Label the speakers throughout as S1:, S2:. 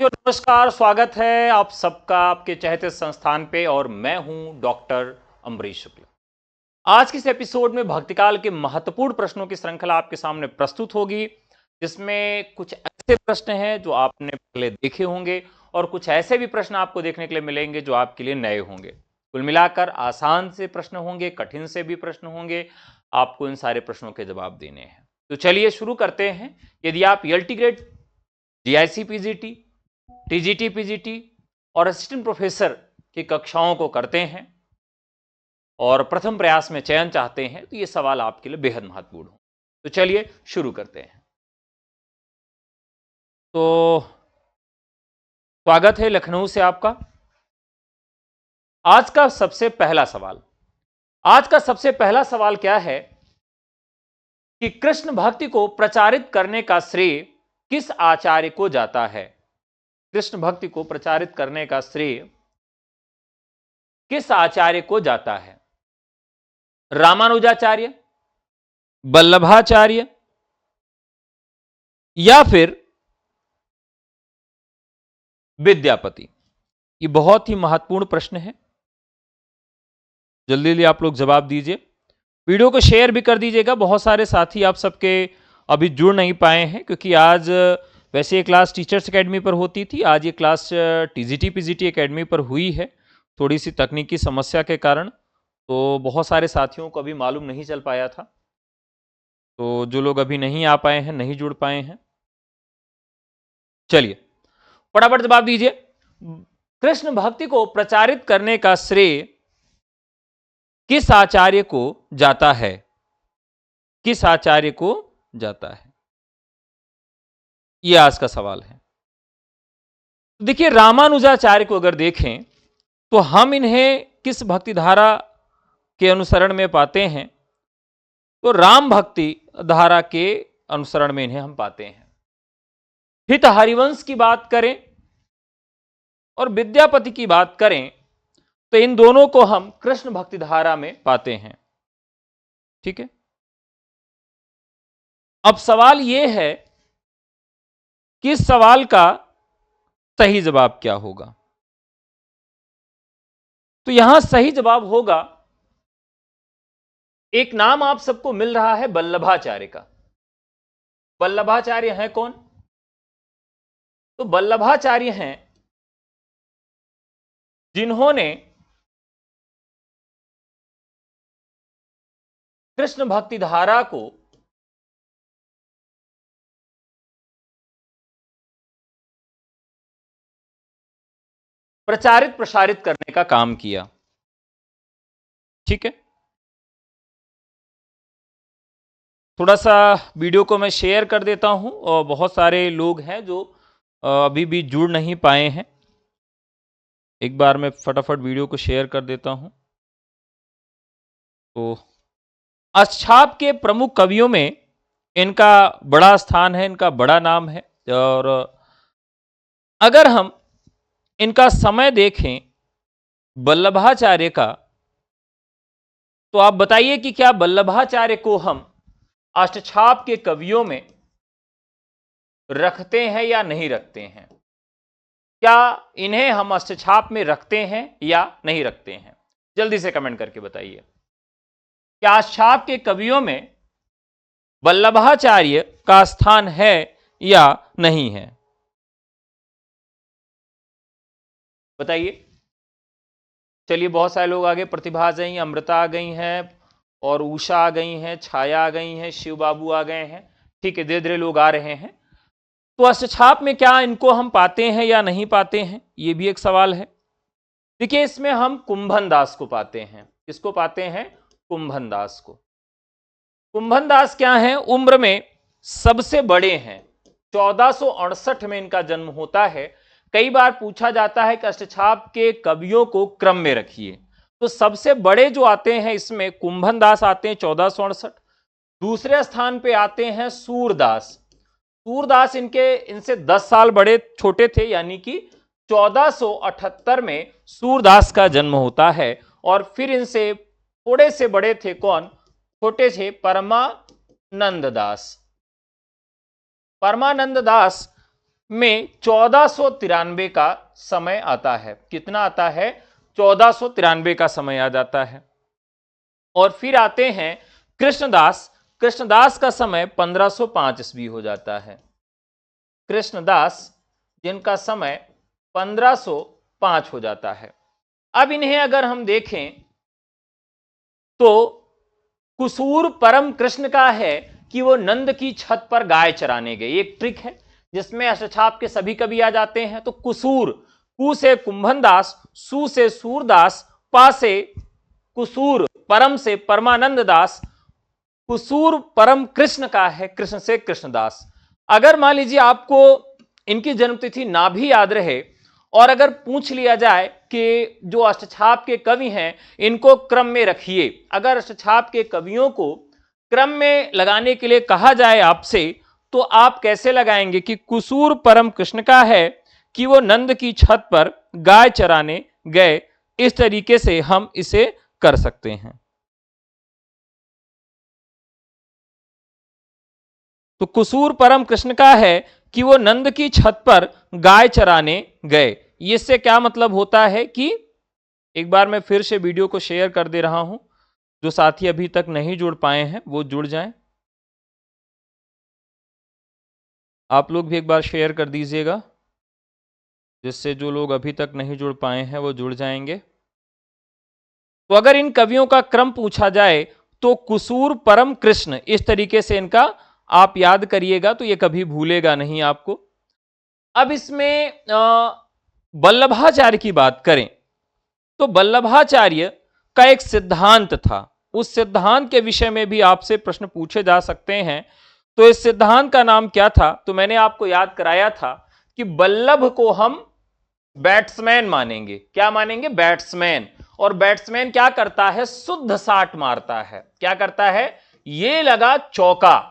S1: साथियों नमस्कार, स्वागत है आप सबका आपके चहेते संस्थान पे और मैं हूं डॉक्टर अमरीश शुक्ला। आज के इस एपिसोड में भक्तिकाल के महत्वपूर्ण प्रश्नों की श्रृंखला आपके सामने प्रस्तुत होगी, जिसमें कुछ ऐसे प्रश्न हैं जो आपने पहले देखे होंगे और कुछ ऐसे भी प्रश्न आपको देखने के लिए मिलेंगे जो आपके लिए नए होंगे। कुल मिलाकर आसान से प्रश्न होंगे, कठिन से भी प्रश्न होंगे, आपको इन सारे प्रश्नों के जवाब देने हैं। तो चलिए शुरू करते हैं। यदि आप LT grade, GIC PGT, TGT PGT और असिस्टेंट प्रोफेसर की कक्षाओं को करते हैं और प्रथम प्रयास में चयन चाहते हैं तो ये सवाल आपके लिए बेहद महत्वपूर्ण हो। तो चलिए शुरू करते हैं। तो स्वागत है लखनऊ से आपका। आज का सबसे पहला सवाल क्या है कि कृष्ण भक्ति को प्रचारित करने का श्रेय किस आचार्य को जाता है? कृष्ण भक्ति को प्रचारित करने का श्रेय किस आचार्य को जाता है? रामानुजाचार्य, वल्लभाचार्य या फिर विद्यापति? ये बहुत ही महत्वपूर्ण प्रश्न है, जल्दी जल्दी आप लोग जवाब दीजिए। वीडियो को शेयर भी कर दीजिएगा। बहुत सारे साथी आप सबके अभी जुड़ नहीं पाए हैं क्योंकि आज वैसे ये क्लास टीचर्स एकेडमी पर होती थी, आज ये क्लास टीजीटी पीजीटी एकेडमी पर हुई है। थोड़ी सी तकनीकी समस्या के कारण तो बहुत सारे साथियों को अभी मालूम नहीं चल पाया था। तो जो लोग अभी नहीं आ पाए हैं, नहीं जुड़ पाए हैं, चलिए फटाफट जवाब दीजिए। कृष्ण भक्ति को प्रचारित करने का श्रेय किस आचार्य को जाता है? किस आचार्य को जाता है, यह आज का सवाल है। देखिए, रामानुजाचार्य को अगर देखें तो हम इन्हें किस भक्तिधारा के अनुसरण में पाते हैं? तो राम भक्ति धारा के अनुसरण में इन्हें हम पाते हैं। हित हरिवंश की बात करें और विद्यापति की बात करें तो इन दोनों को हम कृष्ण भक्ति धारा में पाते हैं। ठीक है, अब सवाल यह है कि इस सवाल का सही जवाब क्या होगा? तो यहां सही जवाब होगा, एक नाम आप सबको मिल रहा है वल्लभाचार्य का। वल्लभाचार्य हैं कौन? तो वल्लभाचार्य हैं जिन्होंने कृष्ण भक्ति धारा को प्रचारित प्रसारित करने का काम किया। ठीक है, थोड़ा सा वीडियो को मैं शेयर कर देता हूं और बहुत सारे लोग हैं जो अभी भी जुड़ नहीं पाए हैं। एक बार मैं फटाफट वीडियो को शेयर कर देता हूं। तो अष्टछाप के प्रमुख कवियों में इनका बड़ा स्थान है, इनका बड़ा नाम है। और अगर हम इनका समय देखें वल्लभाचार्य का, तो आप बताइए कि क्या वल्लभाचार्य को हम अष्टछाप के कवियों में रखते हैं या नहीं रखते हैं? क्या इन्हें हम अष्टछाप में रखते हैं या नहीं रखते हैं? जल्दी से कमेंट करके बताइए। क्या अष्टछाप के कवियों में वल्लभाचार्य का स्थान है या नहीं है? बताइए। चलिए, बहुत सारे लोग आगे, प्रतिभा आ गई, अमृता आ गई हैं और उषा आ गई हैं, छाया आ गई हैं, शिव बाबू आ गए हैं। ठीक है, धीरे धीरे लोग आ रहे हैं। तो अष्टछाप में क्या इनको हम पाते हैं या नहीं पाते हैं, ये भी एक सवाल है। देखिए, इसमें हम कुंभन दास को पाते हैं। किसको पाते हैं? कुंभन दास को। कुंभन दास क्या हैं? उम्र में सबसे बड़े हैं। 1468 में इनका जन्म होता है। कई बार पूछा जाता है कि अष्टछाप के कवियों को क्रम में रखिए, तो सबसे बड़े जो आते हैं इसमें कुंभन दास आते हैं 1468। दूसरे स्थान पे आते हैं सूरदास। सूरदास इनसे 10 साल बड़े छोटे थे, यानी कि 1478 में सूरदास का जन्म होता है। और फिर इनसे थोड़े से बड़े थे कौन? छोटे थे परमानंद दास। परमानंद दास में 1493 का समय आता है। कितना आता है? 1493 का समय आ जाता है। और फिर आते हैं कृष्णदास। कृष्णदास का समय 1505 ईस्वी हो जाता है। कृष्णदास जिनका समय 1505 हो जाता है। अब इन्हें अगर हम देखें तो कुसूर परम कृष्ण का है कि वो नंद की छत पर गाय चराने गए। एक ट्रिक है जिसमें अष्टछाप के सभी कवि आ जाते हैं। तो कुसूर, कु से कुंभन दास, सु से सूरदास, पा से कुसूर, परम से परमानंद दास, कुसूर परम कृष्ण का है, कृष्ण से कृष्णदास। अगर मान लीजिए आपको इनकी जन्मतिथि ना भी याद रहे और अगर पूछ लिया जाए कि जो अष्टछाप के कवि हैं इनको क्रम में रखिए, अगर अष्टछाप के कवियों को क्रम में लगाने के लिए कहा जाए आपसे, तो आप कैसे लगाएंगे कि कुसूर परम कृष्ण का है कि वो नंद की छत पर गाय चराने गए। इस तरीके से हम इसे कर सकते हैं। तो कुसूर परम कृष्ण का है कि वो नंद की छत पर गाय चराने गए। इससे क्या मतलब होता है कि एक बार मैं फिर से वीडियो को शेयर कर दे रहा हूं, जो साथी अभी तक नहीं जुड़ पाए हैं वो जुड़ जाएं। आप लोग भी एक बार शेयर कर दीजिएगा, जिससे जो लोग अभी तक नहीं जुड़ पाए हैं वो जुड़ जाएंगे। तो अगर इन कवियों का क्रम पूछा जाए तो कुसूर परम कृष्ण, इस तरीके से इनका आप याद करिएगा तो ये कभी भूलेगा नहीं आपको। अब इसमें वल्लभाचार्य की बात करें तो वल्लभाचार्य का एक सिद्धांत था। उस सिद्धांत के विषय में भी आपसे प्रश्न पूछे जा सकते हैं। तो इस सिद्धांत का नाम क्या था? तो मैंने आपको याद कराया था कि वल्लभ को हम बैट्समैन मानेंगे। क्या मानेंगे? बैट्समैन। और बैट्समैन क्या करता है? शुद्ध साठ मारता है। क्या करता है? ये लगा चौका,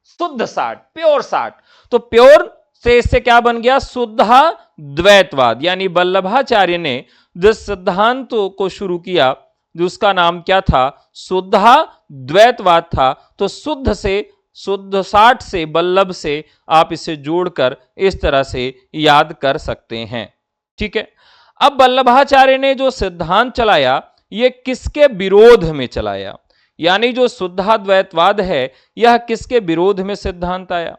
S1: शुद्ध साठ, प्योर साठ। तो प्योर से इससे क्या बन गया? शुद्धा द्वैतवाद। यानी वल्लभाचार्य ने जिस सिद्धांत को शुरू किया जिसका नाम क्या था? शुद्धा द्वैतवाद था। तो शुद्ध से, शुद्ध साठ से, वल्लभ से आप इसे जोड़कर इस तरह से याद कर सकते हैं। ठीक है। अब वल्लभाचार्य ने जो सिद्धांत चलाया ये किसके विरोध में चलाया? यानी जो शुद्धाद्वैतवाद है यह किसके विरोध में सिद्धांत आया?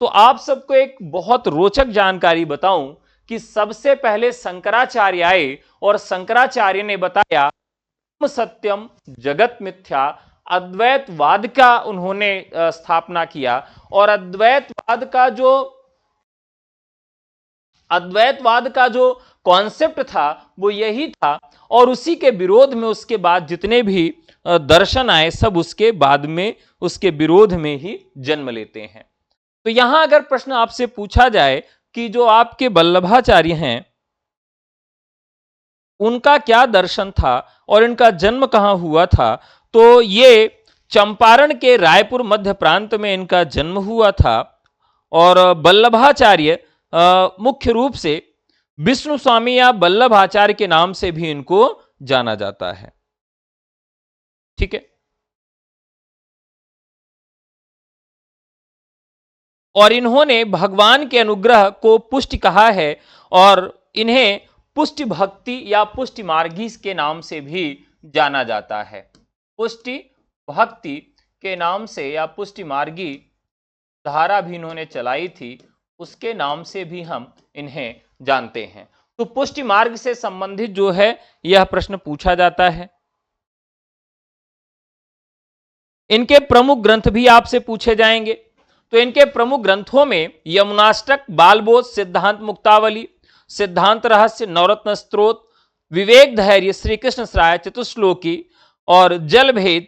S1: तो आप सबको एक बहुत रोचक जानकारी बताऊं कि सबसे पहले शंकराचार्य आए और शंकराचार्य ने बताया सत्यम जगत मिथ्या, अद्वैतवाद का उन्होंने स्थापना किया। और अद्वैतवाद का जो कॉन्सेप्ट था वो यही था। और उसी के विरोध में उसके बाद जितने भी दर्शन आए सब उसके बाद में उसके विरोध में ही जन्म लेते हैं। तो यहां अगर प्रश्न आपसे पूछा जाए कि जो आपके वल्लभाचार्य हैं उनका क्या दर्शन था और इनका जन्म कहां हुआ था, तो ये चंपारण के रायपुर मध्य प्रांत में इनका जन्म हुआ था। और वल्लभाचार्य मुख्य रूप से विष्णु स्वामी या वल्लभाचार्य के नाम से भी इनको जाना जाता है। ठीक है। और इन्होंने भगवान के अनुग्रह को पुष्टि कहा है और इन्हें पुष्टि भक्ति या पुष्टि मार्गी के नाम से भी जाना जाता है। पुष्टि भक्ति के नाम से या पुष्टि मार्गी धारा भी इन्होंने चलाई थी, उसके नाम से भी हम इन्हें जानते हैं। तो पुष्टि मार्ग से संबंधित जो है यह प्रश्न पूछा जाता है। इनके प्रमुख ग्रंथ भी आपसे पूछे जाएंगे। तो इनके प्रमुख ग्रंथों में यमुनाष्टक, बालबोध, सिद्धांत मुक्तावली, सिद्धांत रहस्य, नवरत्न स्त्रोत, विवेक धैर्य, श्री कृष्ण श्राय, चतुश्लोकी और जलभेद,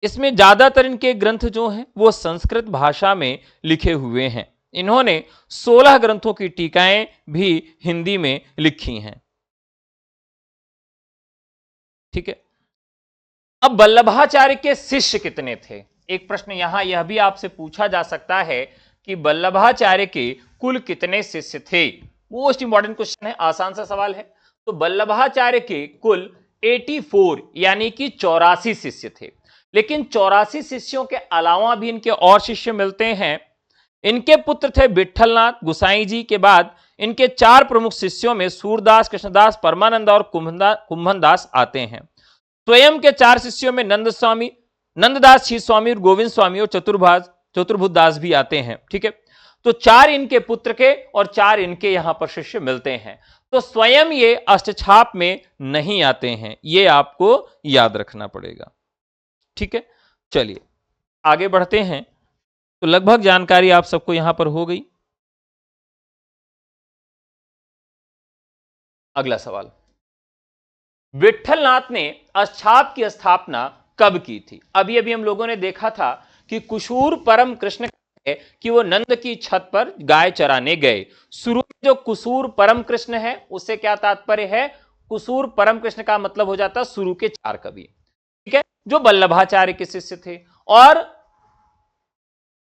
S1: इसमें ज्यादातर इनके ग्रंथ जो हैं वो संस्कृत भाषा में लिखे हुए हैं। इन्होंने 16 ग्रंथों की टीकाएं भी हिंदी में लिखी हैं। ठीक है। अब वल्लभाचार्य के शिष्य कितने थे? एक प्रश्न यहां यह भी आपसे पूछा जा सकता है कि वल्लभाचार्य के कुल कितने शिष्य थे? मोस्ट इंपॉर्टेंट क्वेश्चन है, आसान सा सवाल है। तो वल्लभाचार्य के कुल 84 यानी कि 84 शिष्य थे। लेकिन 84 शिष्यों के अलावा भी इनके और शिष्य मिलते हैं। इनके पुत्र थे विट्ठलनाथ गोसाई जी के बाद इनके 4 प्रमुख शिष्यों में सूरदास, कृष्णदास, परमानंद और कुंभनदास आते हैं। स्वयं के 4 शिष्यों में नंद स्वामी, नंददास, शीत स्वामी और गोविंद स्वामी और चतुर्भुज दास भी आते हैं। ठीक है, तो 4 इनके पुत्र के और 4 इनके यहां पर शिष्य मिलते हैं। तो स्वयं ये अष्टछाप में नहीं आते हैं, ये आपको याद रखना पड़ेगा। ठीक है, चलिए आगे बढ़ते हैं। तो लगभग जानकारी आप सबको यहां पर हो गई। अगला सवाल, विट्ठलनाथ ने अष्टछाप की स्थापना कब की थी? अभी अभी हम लोगों ने देखा था कि कुसूर परम कृष्ण है कि वो नंद की छत पर गाय चराने गए। शुरू में जो कुसूर परम कृष्ण है उससे क्या तात्पर्य है? कुसूर परम कृष्ण का मतलब हो जाता शुरू के 4 कवि, ठीक है, जो वल्लभाचार्य के शिष्य थे। और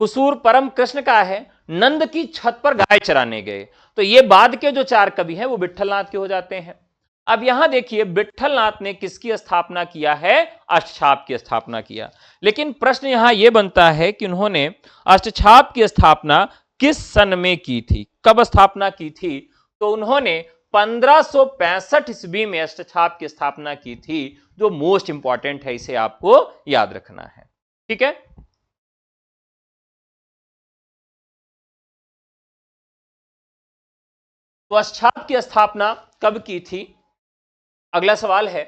S1: कुसूर परम कृष्ण का है नंद की छत पर गाय चराने गए, तो ये बाद के जो 4 कवि हैं वो विट्ठलनाथ के हो जाते हैं। अब यहां देखिए विट्ठलनाथ ने किसकी स्थापना किया है? अष्टछाप की स्थापना किया। लेकिन प्रश्न यहां यह बनता है कि उन्होंने अष्टछाप की स्थापना किस सन में की थी, कब स्थापना की थी? तो उन्होंने 1565 ईस्वी में अष्टछाप की स्थापना की थी, जो मोस्ट इंपॉर्टेंट है, इसे आपको याद रखना है। ठीक है, तो अष्टछाप की स्थापना कब की थी? अगला सवाल है,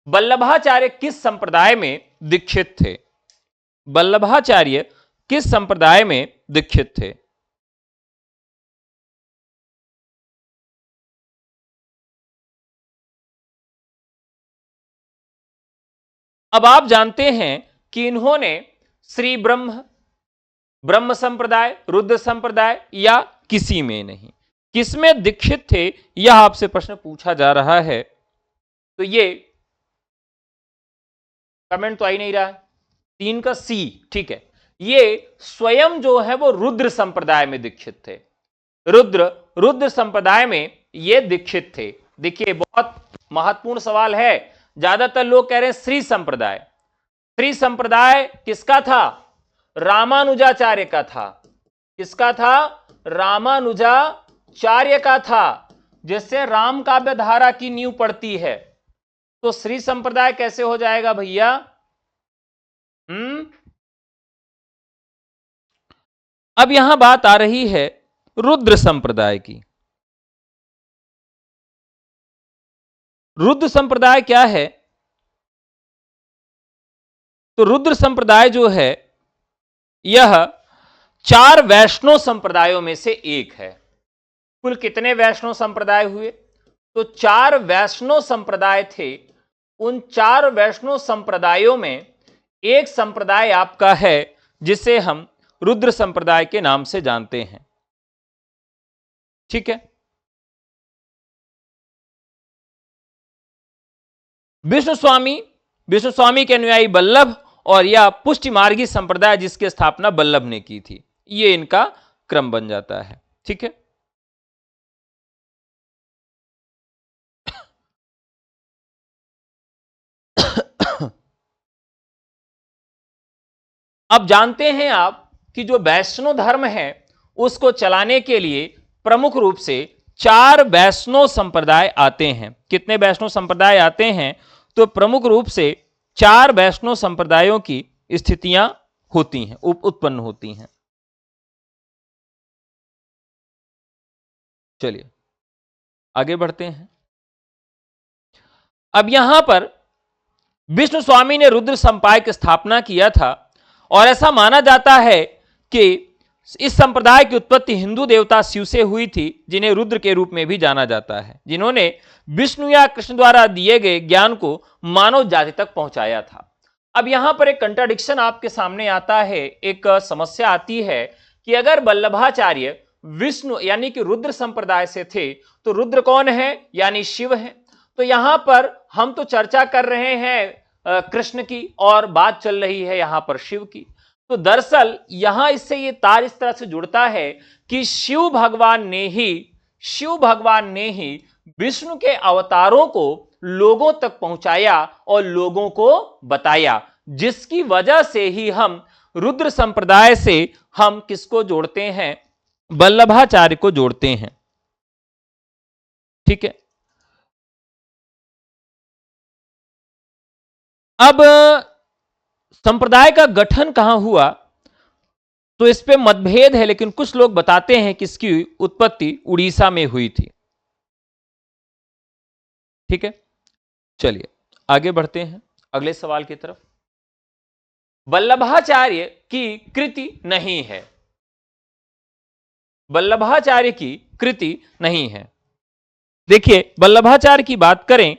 S1: वल्लभाचार्य किस संप्रदाय में दीक्षित थे? वल्लभाचार्य किस संप्रदाय में दीक्षित थे? अब आप जानते हैं कि इन्होंने श्री ब्रह्म संप्रदाय, रुद्र संप्रदाय या किसी में नहीं, किसमें दीक्षित थे, यह आपसे प्रश्न पूछा जा रहा है। तो ये कमेंट तो आ ही नहीं रहा है, 3 का सी, ठीक है, ये स्वयं जो है वो रुद्र संप्रदाय में दीक्षित थे। रुद्र संप्रदाय में ये दीक्षित थे। देखिए बहुत महत्वपूर्ण सवाल है, ज्यादातर लोग कह रहे हैं श्री संप्रदाय। श्री संप्रदाय किसका था? रामानुजाचार्य का था। किसका था? रामानुजाचार्य का था, जिससे राम काव्य धारा की नींव पड़ती है। तो श्री संप्रदाय कैसे हो जाएगा भैया? अब यहां बात आ रही है रुद्र संप्रदाय की। रुद्र संप्रदाय क्या है? तो रुद्र संप्रदाय जो है यह 4 वैष्णव संप्रदायों में से एक है। कुल कितने वैष्णव संप्रदाय हुए? तो 4 वैष्णव संप्रदाय थे। उन 4 वैष्णव संप्रदायों में एक संप्रदाय आपका है जिसे हम रुद्र संप्रदाय के नाम से जानते हैं। ठीक है, विष्णु स्वामी के अनुयायी वल्लभ और यह पुष्टि मार्गी संप्रदाय जिसकी स्थापना वल्लभ ने की थी, ये इनका क्रम बन जाता है। ठीक है, अब जानते हैं आप कि जो वैष्णव धर्म है उसको चलाने के लिए प्रमुख रूप से 4 वैष्णव संप्रदाय आते हैं। कितने वैष्णव संप्रदाय आते हैं? तो प्रमुख रूप से 4 वैष्णव संप्रदायों की स्थितियां होती हैं, उत्पन्न होती हैं। चलिए आगे बढ़ते हैं। अब यहां पर विष्णु स्वामी ने रुद्र संप्रदाय की स्थापना किया था और ऐसा माना जाता है कि इस संप्रदाय की उत्पत्ति हिंदू देवता शिव से हुई थी, जिन्हें रुद्र के रूप में भी जाना जाता है, जिन्होंने विष्णु या कृष्ण द्वारा दिए गए ज्ञान को मानव जाति तक पहुंचाया था। अब यहां पर एक कंट्राडिक्शन आपके सामने आता है, एक समस्या आती है कि अगर वल्लभाचार्य विष्णु यानी कि रुद्र संप्रदाय से थे तो रुद्र कौन है? यानी शिव है। तो यहां पर हम तो चर्चा कर रहे हैं कृष्ण की और बात चल रही है यहां पर शिव की। तो दरअसल यहां इससे ये तार इस तरह से जुड़ता है कि शिव भगवान ने ही विष्णु के अवतारों को लोगों तक पहुंचाया और लोगों को बताया, जिसकी वजह से ही हम रुद्र संप्रदाय से हम किसको जोड़ते हैं? वल्लभाचार्य को जोड़ते हैं। ठीक है। अब संप्रदाय का गठन कहां हुआ तो इस पे मतभेद है, लेकिन कुछ लोग बताते हैं कि इसकी उत्पत्ति उड़ीसा में हुई थी। ठीक है, चलिए आगे बढ़ते हैं अगले सवाल की तरफ। वल्लभाचार्य की कृति नहीं है, वल्लभाचार्य की कृति नहीं है। देखिए वल्लभाचार्य की बात करें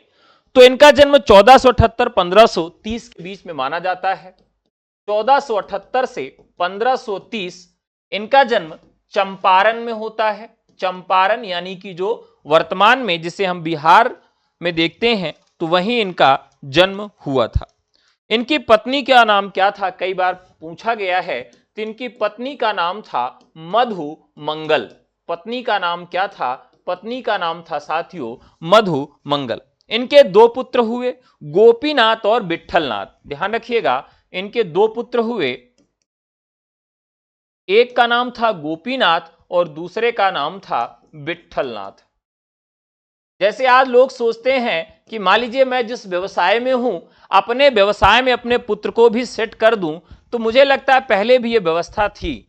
S1: तो इनका जन्म 1478-1530 के बीच में माना जाता है। 1478 से 1530 इनका जन्म चंपारण में होता है। चंपारण यानी कि जो वर्तमान में जिसे हम बिहार में देखते हैं, तो वहीं इनका जन्म हुआ था। इनकी पत्नी का नाम क्या था? कई बार पूछा गया है। तो इनकी पत्नी का नाम था मधु मंगल। पत्नी का नाम क्या था? पत्नी का नाम था साथियों मधु मंगल। इनके दो पुत्र हुए, गोपीनाथ और विट्ठलनाथ। ध्यान रखिएगा, इनके दो पुत्र हुए, एक का नाम था गोपीनाथ और दूसरे का नाम था विट्ठलनाथ। जैसे आज लोग सोचते हैं कि मान लीजिए मैं जिस व्यवसाय में हूं, अपने व्यवसाय में अपने पुत्र को भी सेट कर दूं, तो मुझे लगता है पहले भी यह व्यवस्था थी।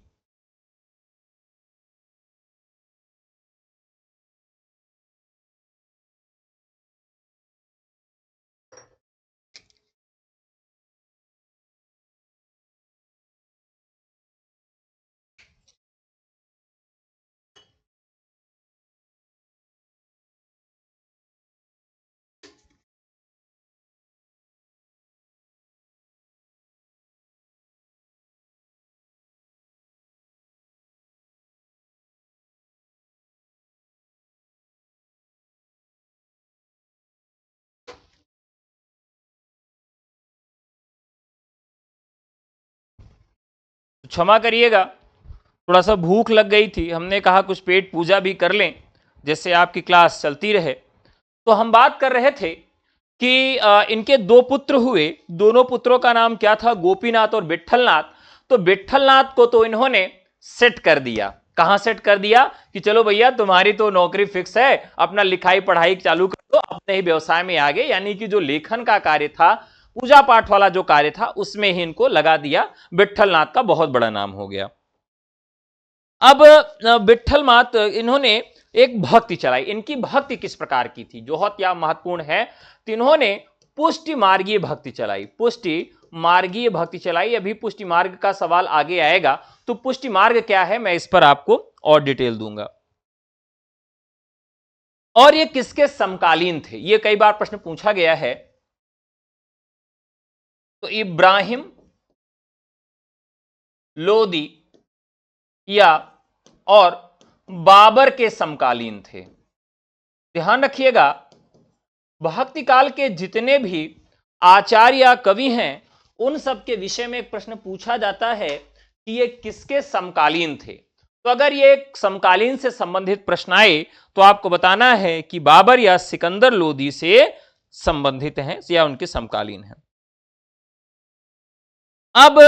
S1: क्षमा करिएगा, थोड़ा सा भूख लग गई थी, हमने कहा कुछ पेट पूजा भी कर लें जिससे आपकी क्लास चलती रहे। तो हम बात कर रहे थे कि इनके दो पुत्र हुए, दोनों पुत्रों का नाम क्या था? गोपीनाथ और विट्ठलनाथ। तो विट्ठलनाथ को तो इन्होंने सेट कर दिया। कहां सेट कर दिया? कि चलो भैया तुम्हारी तो नौकरी फिक्स है, अपना लिखाई पढ़ाई चालू कर दो, अपने ही व्यवसाय में आगे, यानी कि जो लेखन का कार्य था, पूजा पाठ वाला जो कार्य था, उसमें ही इनको लगा दिया। विट्ठलनाथ का बहुत बड़ा नाम हो गया। अब विट्ठलनाथ इन्होंने एक भक्ति चलाई। इनकी भक्ति किस प्रकार की थी, जो बहुत या महत्वपूर्ण है। तो इन्होंने पुष्टि मार्गीय भक्ति चलाई। पुष्टि मार्गीय भक्ति चलाई। अभी पुष्टि मार्ग का सवाल आगे आएगा, तो पुष्टि मार्ग क्या है मैं इस पर आपको और डिटेल दूंगा। और ये किसके समकालीन थे? ये कई बार प्रश्न पूछा गया है। तो इब्राहिम लोदी या और बाबर के समकालीन थे। ध्यान रखिएगा, भक्ति काल के जितने भी आचार्य या कवि हैं, उन सब के विषय में एक प्रश्न पूछा जाता है कि ये किसके समकालीन थे। तो अगर ये एक समकालीन से संबंधित प्रश्न आए तो आपको बताना है कि बाबर या सिकंदर लोदी से संबंधित हैं या उनके समकालीन हैं। अब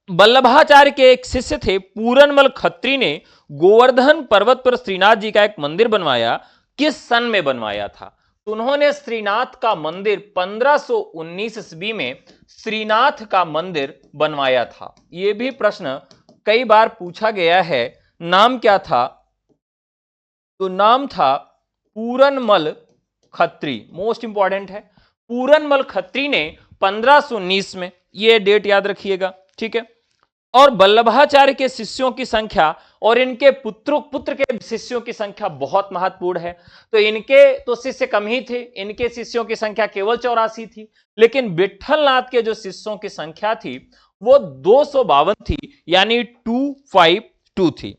S1: वल्लभाचार्य के एक शिष्य थे पूरनमल खत्री ने गोवर्धन पर्वत पर श्रीनाथ जी का एक मंदिर बनवाया। किस सन में बनवाया था? तो उन्होंने श्रीनाथ का मंदिर 1519 ईस्वी में श्रीनाथ का मंदिर बनवाया था। यह भी प्रश्न कई बार पूछा गया है। नाम क्या था? तो नाम था पूरनमल खत्री। मोस्ट इंपॉर्टेंट है, पूरनमल खत्री ने 1519 में, यह डेट याद रखिएगा। ठीक है। और वल्लभाचार्य के शिष्यों की संख्या और इनके पुत्र के शिष्यों की संख्या बहुत महत्वपूर्ण है। तो इनके तो शिष्य कम ही थे, इनके शिष्यों की संख्या केवल 84 थी, लेकिन विट्ठलनाथ के जो शिष्यों की संख्या थी वो 252 थी, यानी 252 थी।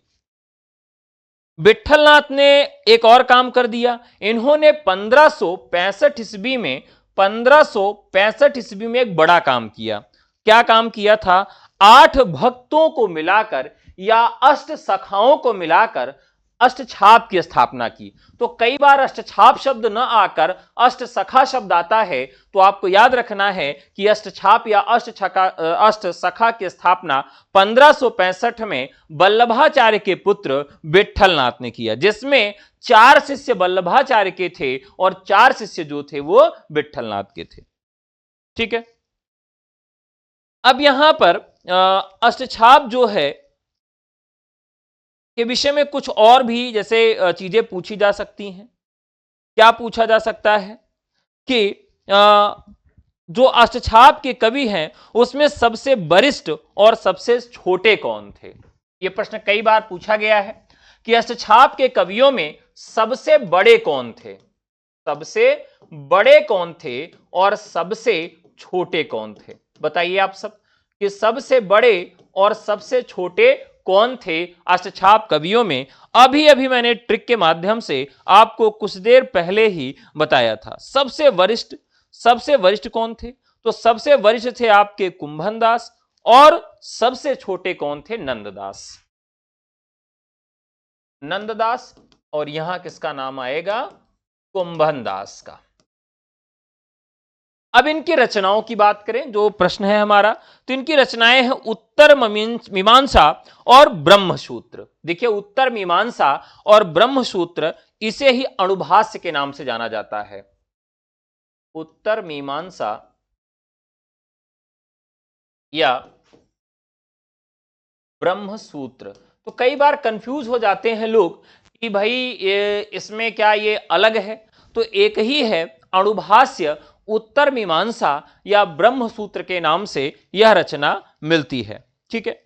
S1: विट्ठलनाथ ने एक और काम कर दिया। इन्होंने 1565 ईस्वी में 1565 ईस्वी में एक बड़ा काम किया। क्या काम किया था? 8 भक्तों को मिलाकर या अष्ट सखाओं को मिलाकर अष्टछाप की स्थापना की। तो कई बार अष्टछाप शब्द न आकर अष्टसखा शब्द आता है, तो आपको याद रखना है कि अष्टछाप या अष्टसखा की स्थापना 1565 में वल्लभाचार्य के पुत्र विट्ठलनाथ ने किया, जिसमें 4 शिष्य वल्लभाचार्य के थे और 4 शिष्य जो थे वो विट्ठलनाथ के थे। ठीक है, अब यहां पर अष्टछाप जो है के विषय में कुछ और भी जैसे चीजें पूछी जा सकती हैं। क्या पूछा जा सकता है कि जो अष्टछाप के कवि हैं उसमें सबसे वरिष्ठ और सबसे छोटे कौन थे। यह प्रश्न कई बार पूछा गया है कि अष्टछाप के कवियों में सबसे बड़े कौन थे, सबसे बड़े कौन थे और सबसे छोटे कौन थे। बताइए आप सब कि सबसे बड़े और सबसे छोटे कौन थे अष्टछाप कवियों में। अभी अभी मैंने ट्रिक के माध्यम से आपको कुछ देर पहले ही बताया था। सबसे वरिष्ठ कौन थे, तो सबसे वरिष्ठ थे आपके कुंभन दास और सबसे छोटे कौन थे, नंददास। नंददास और यहां किसका नाम आएगा, कुंभन दास का। अब इनकी रचनाओं की बात करें, जो प्रश्न है हमारा, तो इनकी रचनाएं हैं उत्तर मीमांसा और ब्रह्मसूत्र। देखिए, उत्तर मीमांसा और ब्रह्मसूत्र, इसे ही अणुभाष्य के नाम से जाना जाता है। उत्तर मीमांसा या ब्रह्मसूत्र। तो कई बार कंफ्यूज हो जाते हैं लोग कि भाई इसमें क्या ये अलग है, तो एक ही है, अणुभाष्य उत्तर मीमांसा या ब्रह्मसूत्र के नाम से यह रचना मिलती है। ठीक है,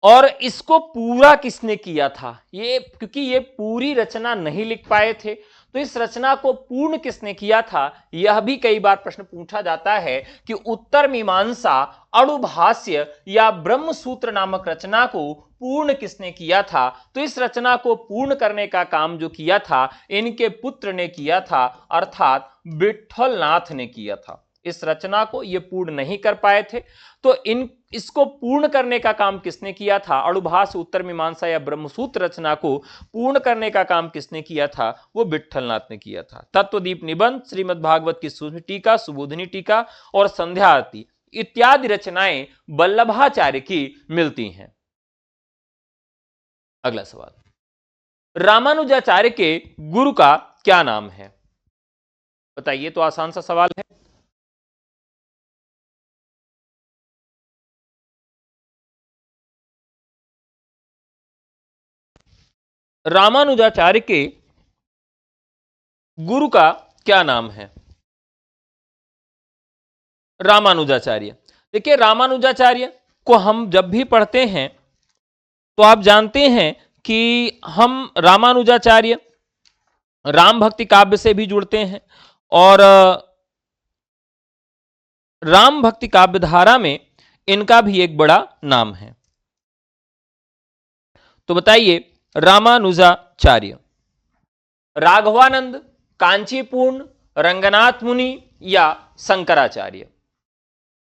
S1: और इसको पूरा किसने किया था, ये क्योंकि ये पूरी रचना नहीं लिख पाए थे, तो इस रचना को पूर्ण किसने किया था, यह भी कई बार प्रश्न पूछा जाता है कि उत्तर मीमांसा, अणुभाष्य या ब्रह्मसूत्र नामक रचना को पूर्ण किसने किया था। तो इस रचना को पूर्ण करने का काम जो किया था इनके पुत्र ने किया था, अर्थात विट्ठलनाथ ने किया था। इस रचना को ये पूर्ण नहीं कर पाए थे, तो इसको पूर्ण करने का काम किसने किया था, अणुभाष्य, उत्तर मीमांसा या ब्रह्मसूत्र रचना को पूर्ण करने का काम किसने किया था, वो विट्ठलनाथ ने किया था। तत्वदीप निबंध, श्रीमद् भागवत की सूक्ष्म टीका, सुबोधिनी टीका और संध्या आरती इत्यादि रचनाएं वल्लभाचार्य की मिलती हैं। अगला सवाल, रामानुजाचार्य के गुरु का क्या नाम है। बताइए, तो आसान सा सवाल है। रामानुजाचार्य के गुरु का क्या नाम है। रामानुजाचार्य, देखिए रामानुजाचार्य को हम जब भी पढ़ते हैं तो आप जानते हैं कि हम रामानुजाचार्य राम भक्ति काव्य से भी जुड़ते हैं और राम भक्ति काव्य धारा में इनका भी एक बड़ा नाम है। तो बताइए, रामानुजाचार्य, राघवानंद, कांचीपूर्ण, रंगनाथ मुनि या शंकराचार्य।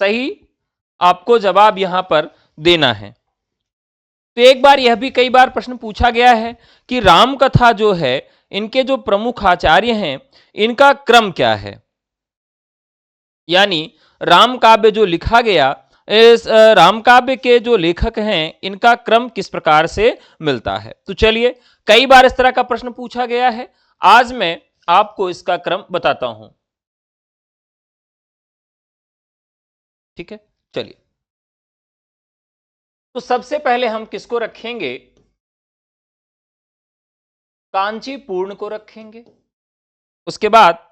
S1: सही आपको जवाब यहां पर देना है। तो एक बार यह भी कई बार प्रश्न पूछा गया है कि राम कथा जो है, इनके जो प्रमुख आचार्य हैं इनका क्रम क्या है, यानी राम काव्य जो लिखा गया, इस राम काव्य के जो लेखक हैं इनका क्रम किस प्रकार से मिलता है। तो चलिए, कई बार इस तरह का प्रश्न पूछा गया है, आज मैं आपको इसका क्रम बताता हूं। ठीक है, चलिए, तो सबसे पहले हम किसको रखेंगे, कांचीपूर्ण को रखेंगे। उसके बाद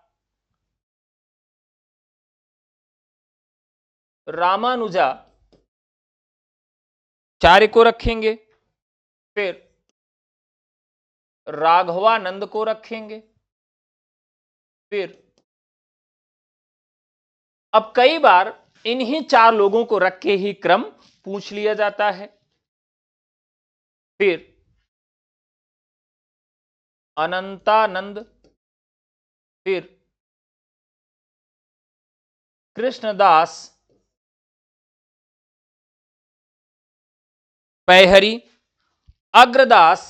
S1: रामानुजाचार्य को रखेंगे, फिर राघवानंद को रखेंगे, फिर अब कई बार इन्हीं 4 लोगों को रख के ही क्रम पूछ लिया जाता है, फिर अनंतानंद, फिर कृष्णदास पैहरी, अग्रदास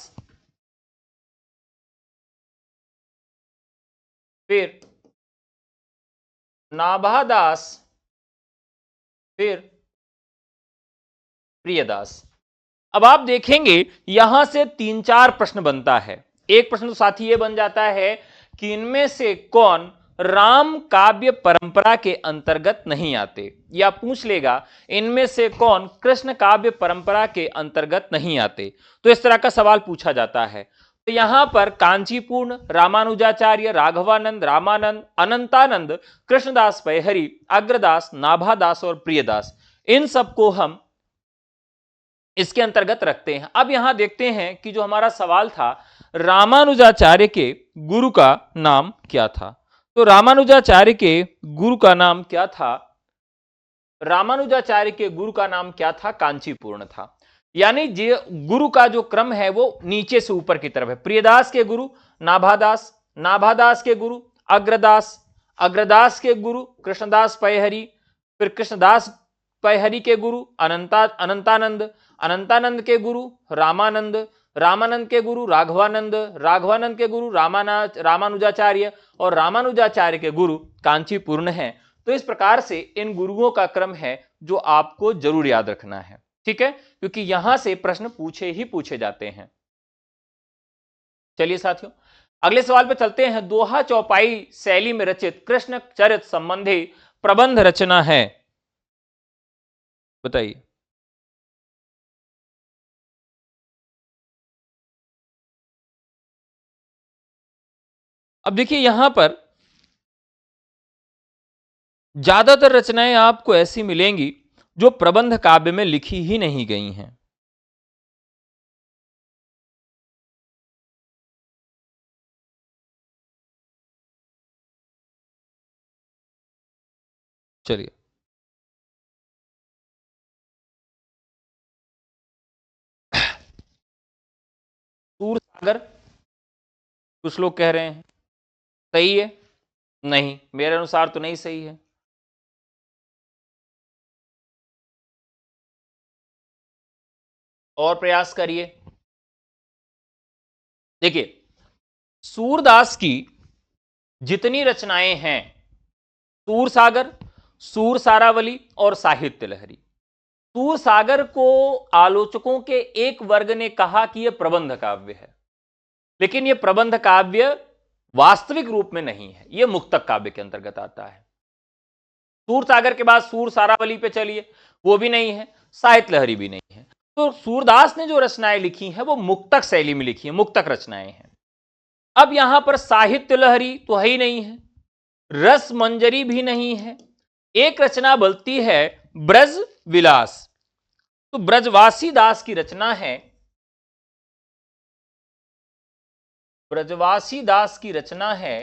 S1: फिर नाभादास, फिर प्रियदास। अब आप देखेंगे यहां से 3-4 प्रश्न बनता है। एक प्रश्न तो साथी ये बन जाता है कि इनमें से कौन राम काव्य परंपरा के अंतर्गत नहीं आते, या पूछ लेगा इनमें से कौन कृष्ण काव्य परंपरा के अंतर्गत नहीं आते। तो इस तरह का सवाल पूछा जाता है। तो यहां पर कांचीपूर्ण, रामानुजाचार्य, राघवानंद, रामानंद, अनंतानंद, कृष्णदास पैहरी, अग्रदास, नाभादास और प्रियदास, इन सबको हम इसके अंतर्गत रखते हैं। अब यहां देखते हैं कि जो हमारा सवाल था, रामानुजाचार्य के गुरु का नाम क्या था। तो रामानुजाचार्य के गुरु का नाम क्या था? रामानुजाचार्य के गुरु का नाम क्या था? कांचीपूर्ण था। यानी गुरु का जो क्रम है वो नीचे से ऊपर की तरफ है। प्रियदास के गुरु नाभादास, नाभादास के गुरु अग्रदास, अग्रदास के गुरु कृष्णदास पैहरी, फिर कृष्णदास पैहरी के गुरु अनंतानंद, अनंतानंद के गुरु रामानंद, रामानंद के गुरु राघवानंद, राघवानंद के गुरु रामानुजाचार्य और रामानुजाचार्य के गुरु कांचीपूर्ण है। तो इस प्रकार से इन गुरुओं का क्रम है जो आपको जरूर याद रखना है, ठीक है, क्योंकि यहां से प्रश्न पूछे जाते हैं। चलिए साथियों, अगले सवाल पे चलते हैं। दोहा चौपाई शैली में रचित कृष्ण चरित संबंधी प्रबंध रचना है, बताइए। अब देखिए यहां पर ज्यादातर रचनाएं आपको ऐसी मिलेंगी जो प्रबंध काव्य में लिखी ही नहीं गई हैं। चलिए, सूर सागर कुछ लोग कह रहे हैं, सही है? नहीं, मेरे अनुसार तो नहीं सही है। और प्रयास करिए। देखिए, सूरदास की जितनी रचनाएं हैं, सूर सागर, सूर सारावली और साहित्य लहरी, सूर सागर को आलोचकों के एक वर्ग ने कहा कि यह प्रबंध काव्य है, लेकिन यह प्रबंध काव्य वास्तविक रूप में नहीं है, यह मुक्तक काव्य के अंतर्गत आता है। सूर सागर के बाद सूर सारावली पे चलिए, वो भी नहीं है, साहित्य लहरी भी नहीं है। तो सूरदास ने जो रचनाएं लिखी हैं वो मुक्तक शैली में लिखी है, मुक्तक रचनाएं हैं। अब यहां पर साहित्य लहरी तो है ही नहीं है, रस मंजरी भी नहीं है, एक रचना बनती है ब्रज विलास। तो ब्रजवासी दास की रचना है, ब्रजवासी दास की रचना है,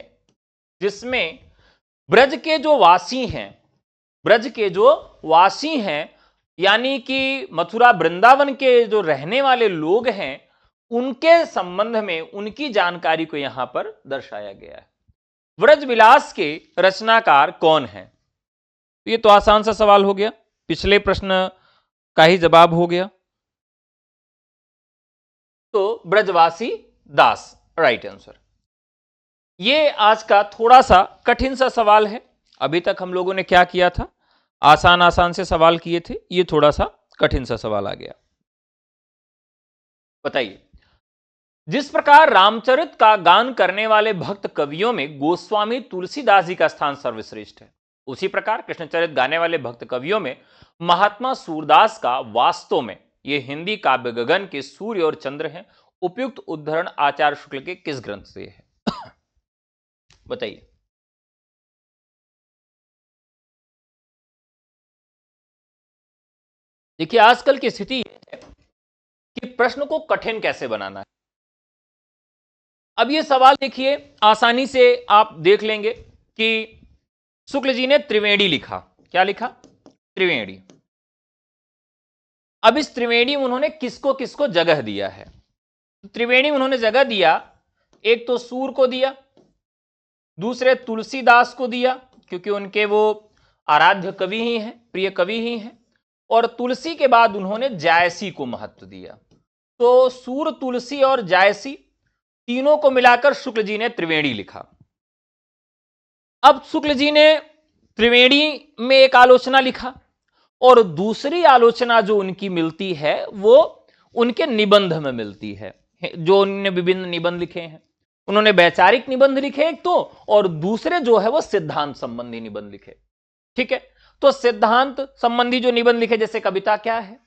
S1: जिसमें ब्रज के जो वासी हैं, ब्रज के जो वासी हैं यानी कि मथुरा वृंदावन के जो रहने वाले लोग हैं, उनके संबंध में उनकी जानकारी को यहां पर दर्शाया गया है। ब्रज विलास के रचनाकार कौन है? ये तो आसान सा सवाल हो गया, पिछले प्रश्न का ही जवाब हो गया। तो ब्रजवासी दास राइट आंसर। ये आज का थोड़ा सा कठिन सा सवाल है। अभी तक हम लोगों ने क्या किया था, आसान आसान से सवाल किए थे, ये थोड़ा सा कठिन सा सवाल आ गया। बताइए, जिस प्रकार रामचरित का गान करने वाले भक्त कवियों में गोस्वामी तुलसीदास जी का स्थान सर्वश्रेष्ठ है, उसी प्रकार कृष्णचरित गाने वाले भक्त कवियों में महात्मा सूरदास का वास्तव में ये हिंदी काव्य गगन के सूर्य और चंद्र हैं। उपयुक्त उद्धरण आचार्य शुक्ल के किस ग्रंथ से है? बताइए। देखिए, आजकल की स्थिति है कि प्रश्न को कठिन कैसे बनाना है। अब ये सवाल देखिए, आसानी से आप देख लेंगे कि शुक्ल जी ने त्रिवेणी लिखा। क्या लिखा? त्रिवेणी। अब इस त्रिवेणी में उन्होंने किसको किसको जगह दिया है? त्रिवेणी में उन्होंने जगह दिया, एक तो सूर को दिया, दूसरे तुलसीदास को दिया क्योंकि उनके वो आराध्य कवि ही हैं, प्रिय कवि ही हैं, और तुलसी के बाद उन्होंने जायसी को महत्व दिया। तो सूर, तुलसी और जायसी तीनों को मिलाकर शुक्ल जी ने त्रिवेणी लिखा। अब शुक्ल जी ने त्रिवेणी में एक आलोचना लिखा और दूसरी आलोचना जो उनकी मिलती है वो उनके निबंध में मिलती है, जो उन्होंने विभिन्न निबंध लिखे हैं। उन्होंने वैचारिक निबंध लिखे एक तो, और दूसरे जो है वो सिद्धांत संबंधी निबंध लिखे। ठीक है, तो सिद्धांत संबंधी जो निबंध लिखे, जैसे कविता क्या है,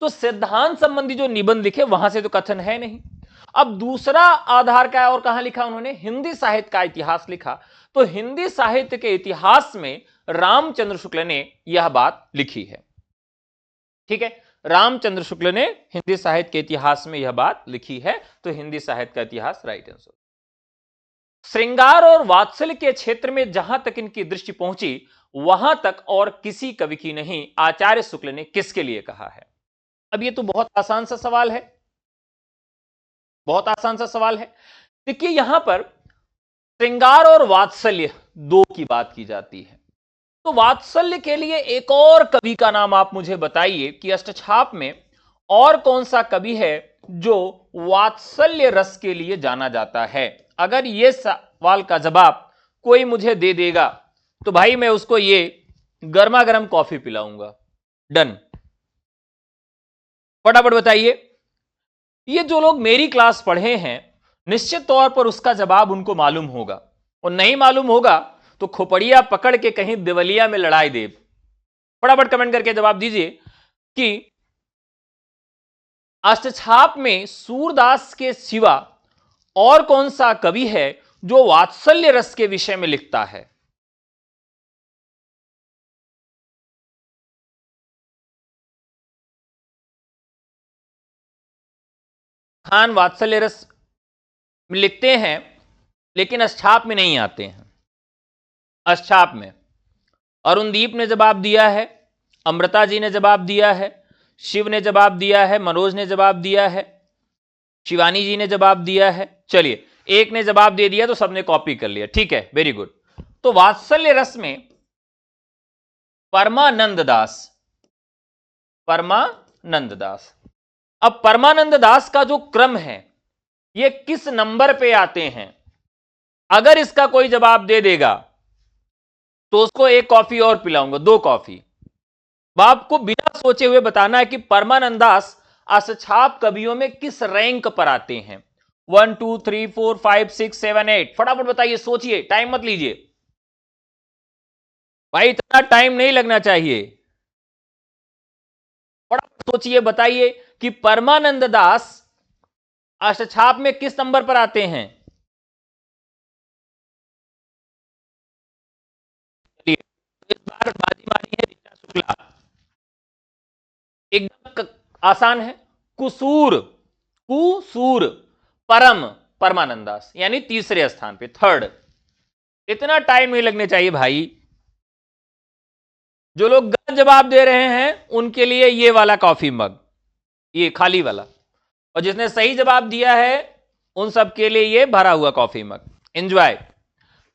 S1: तो सिद्धांत संबंधी जो निबंध लिखे वहां से तो कथन है नहीं। अब दूसरा आधार क्या है और कहां लिखा उन्होंने, हिंदी साहित्य का इतिहास लिखा। तो हिंदी साहित्य के इतिहास में रामचंद्र शुक्ल ने यह बात लिखी है। ठीक है, रामचंद्र शुक्ल ने हिंदी साहित्य के इतिहास में यह बात लिखी है, तो हिंदी साहित्य का इतिहास राइट आंसर। श्रृंगार और वात्सल्य के क्षेत्र में जहां तक इनकी दृष्टि पहुंची वहां तक और किसी कवि की नहीं, आचार्य शुक्ल ने किसके लिए कहा है। अब ये तो बहुत आसान सा सवाल है, बहुत आसान सा सवाल है। देखिए यहां पर श्रृंगार और वात्सल्य दो की बात की जाती है, तो वात्सल्य के लिए एक और कवि का नाम आप मुझे बताइए कि अष्टछाप में और कौन सा कवि है जो वात्सल्य रस के लिए जाना जाता है। अगर यह सवाल का जवाब कोई मुझे दे देगा तो भाई मैं उसको ये गर्मा गर्म कॉफी पिलाऊंगा। डन, फटाफट बताइए। ये जो लोग मेरी क्लास पढ़े हैं निश्चित तौर पर उसका जवाब उनको मालूम होगा, और नहीं मालूम होगा तो खोपड़िया पकड़ के कहीं दिवलिया में लड़ाई दे। फटाफट कमेंट करके जवाब दीजिए कि अष्टछाप में सूरदास के सिवा और कौन सा कवि है जो वात्सल्य रस के विषय में लिखता है। खान वात्सल्य रस लिखते हैं लेकिन अष्टछाप में नहीं आते हैं। अष्टछाप में अरुणदीप ने जवाब दिया है, अमृता जी ने जवाब दिया है, शिव ने जवाब दिया है, मनोज ने जवाब दिया है, शिवानी जी ने जवाब दिया है। चलिए एक ने जवाब दे दिया तो सबने कॉपी कर लिया, ठीक है, वेरी गुड। तो वात्सल्य रस में परमानंद दास, परमानंद दास। अब परमानंद दास का जो क्रम है ये किस नंबर पे आते हैं, अगर इसका कोई जवाब दे देगा तो उसको एक कॉफी और पिलाऊंगा, 2 कॉफी। बाप को बिना सोचे हुए बताना है कि परमानंद दास अष्टछाप कवियों में किस रैंक पर आते हैं। 1 2 3 4 5 6 7 8 फटाफट बताइए, सोचिए, टाइम मत लीजिए भाई, इतना टाइम नहीं लगना चाहिए। फटाफट सोचिए, बताइए कि परमानंद दास अष्टछाप में किस नंबर पर आते हैं। इस बार बाजी मारी है रीता शुक्ला, एकदम आसान है। कुसूर, कुसूर परम परमानंद दास, यानी तीसरे स्थान पे, थर्ड। इतना टाइम नहीं लगने चाहिए भाई। जो लोग गलत जवाब दे रहे हैं उनके लिए ये वाला कॉफी मग, ये खाली वाला, और जिसने सही जवाब दिया है उन सब के लिए ये भरा हुआ कॉफी मग। एंजॉय।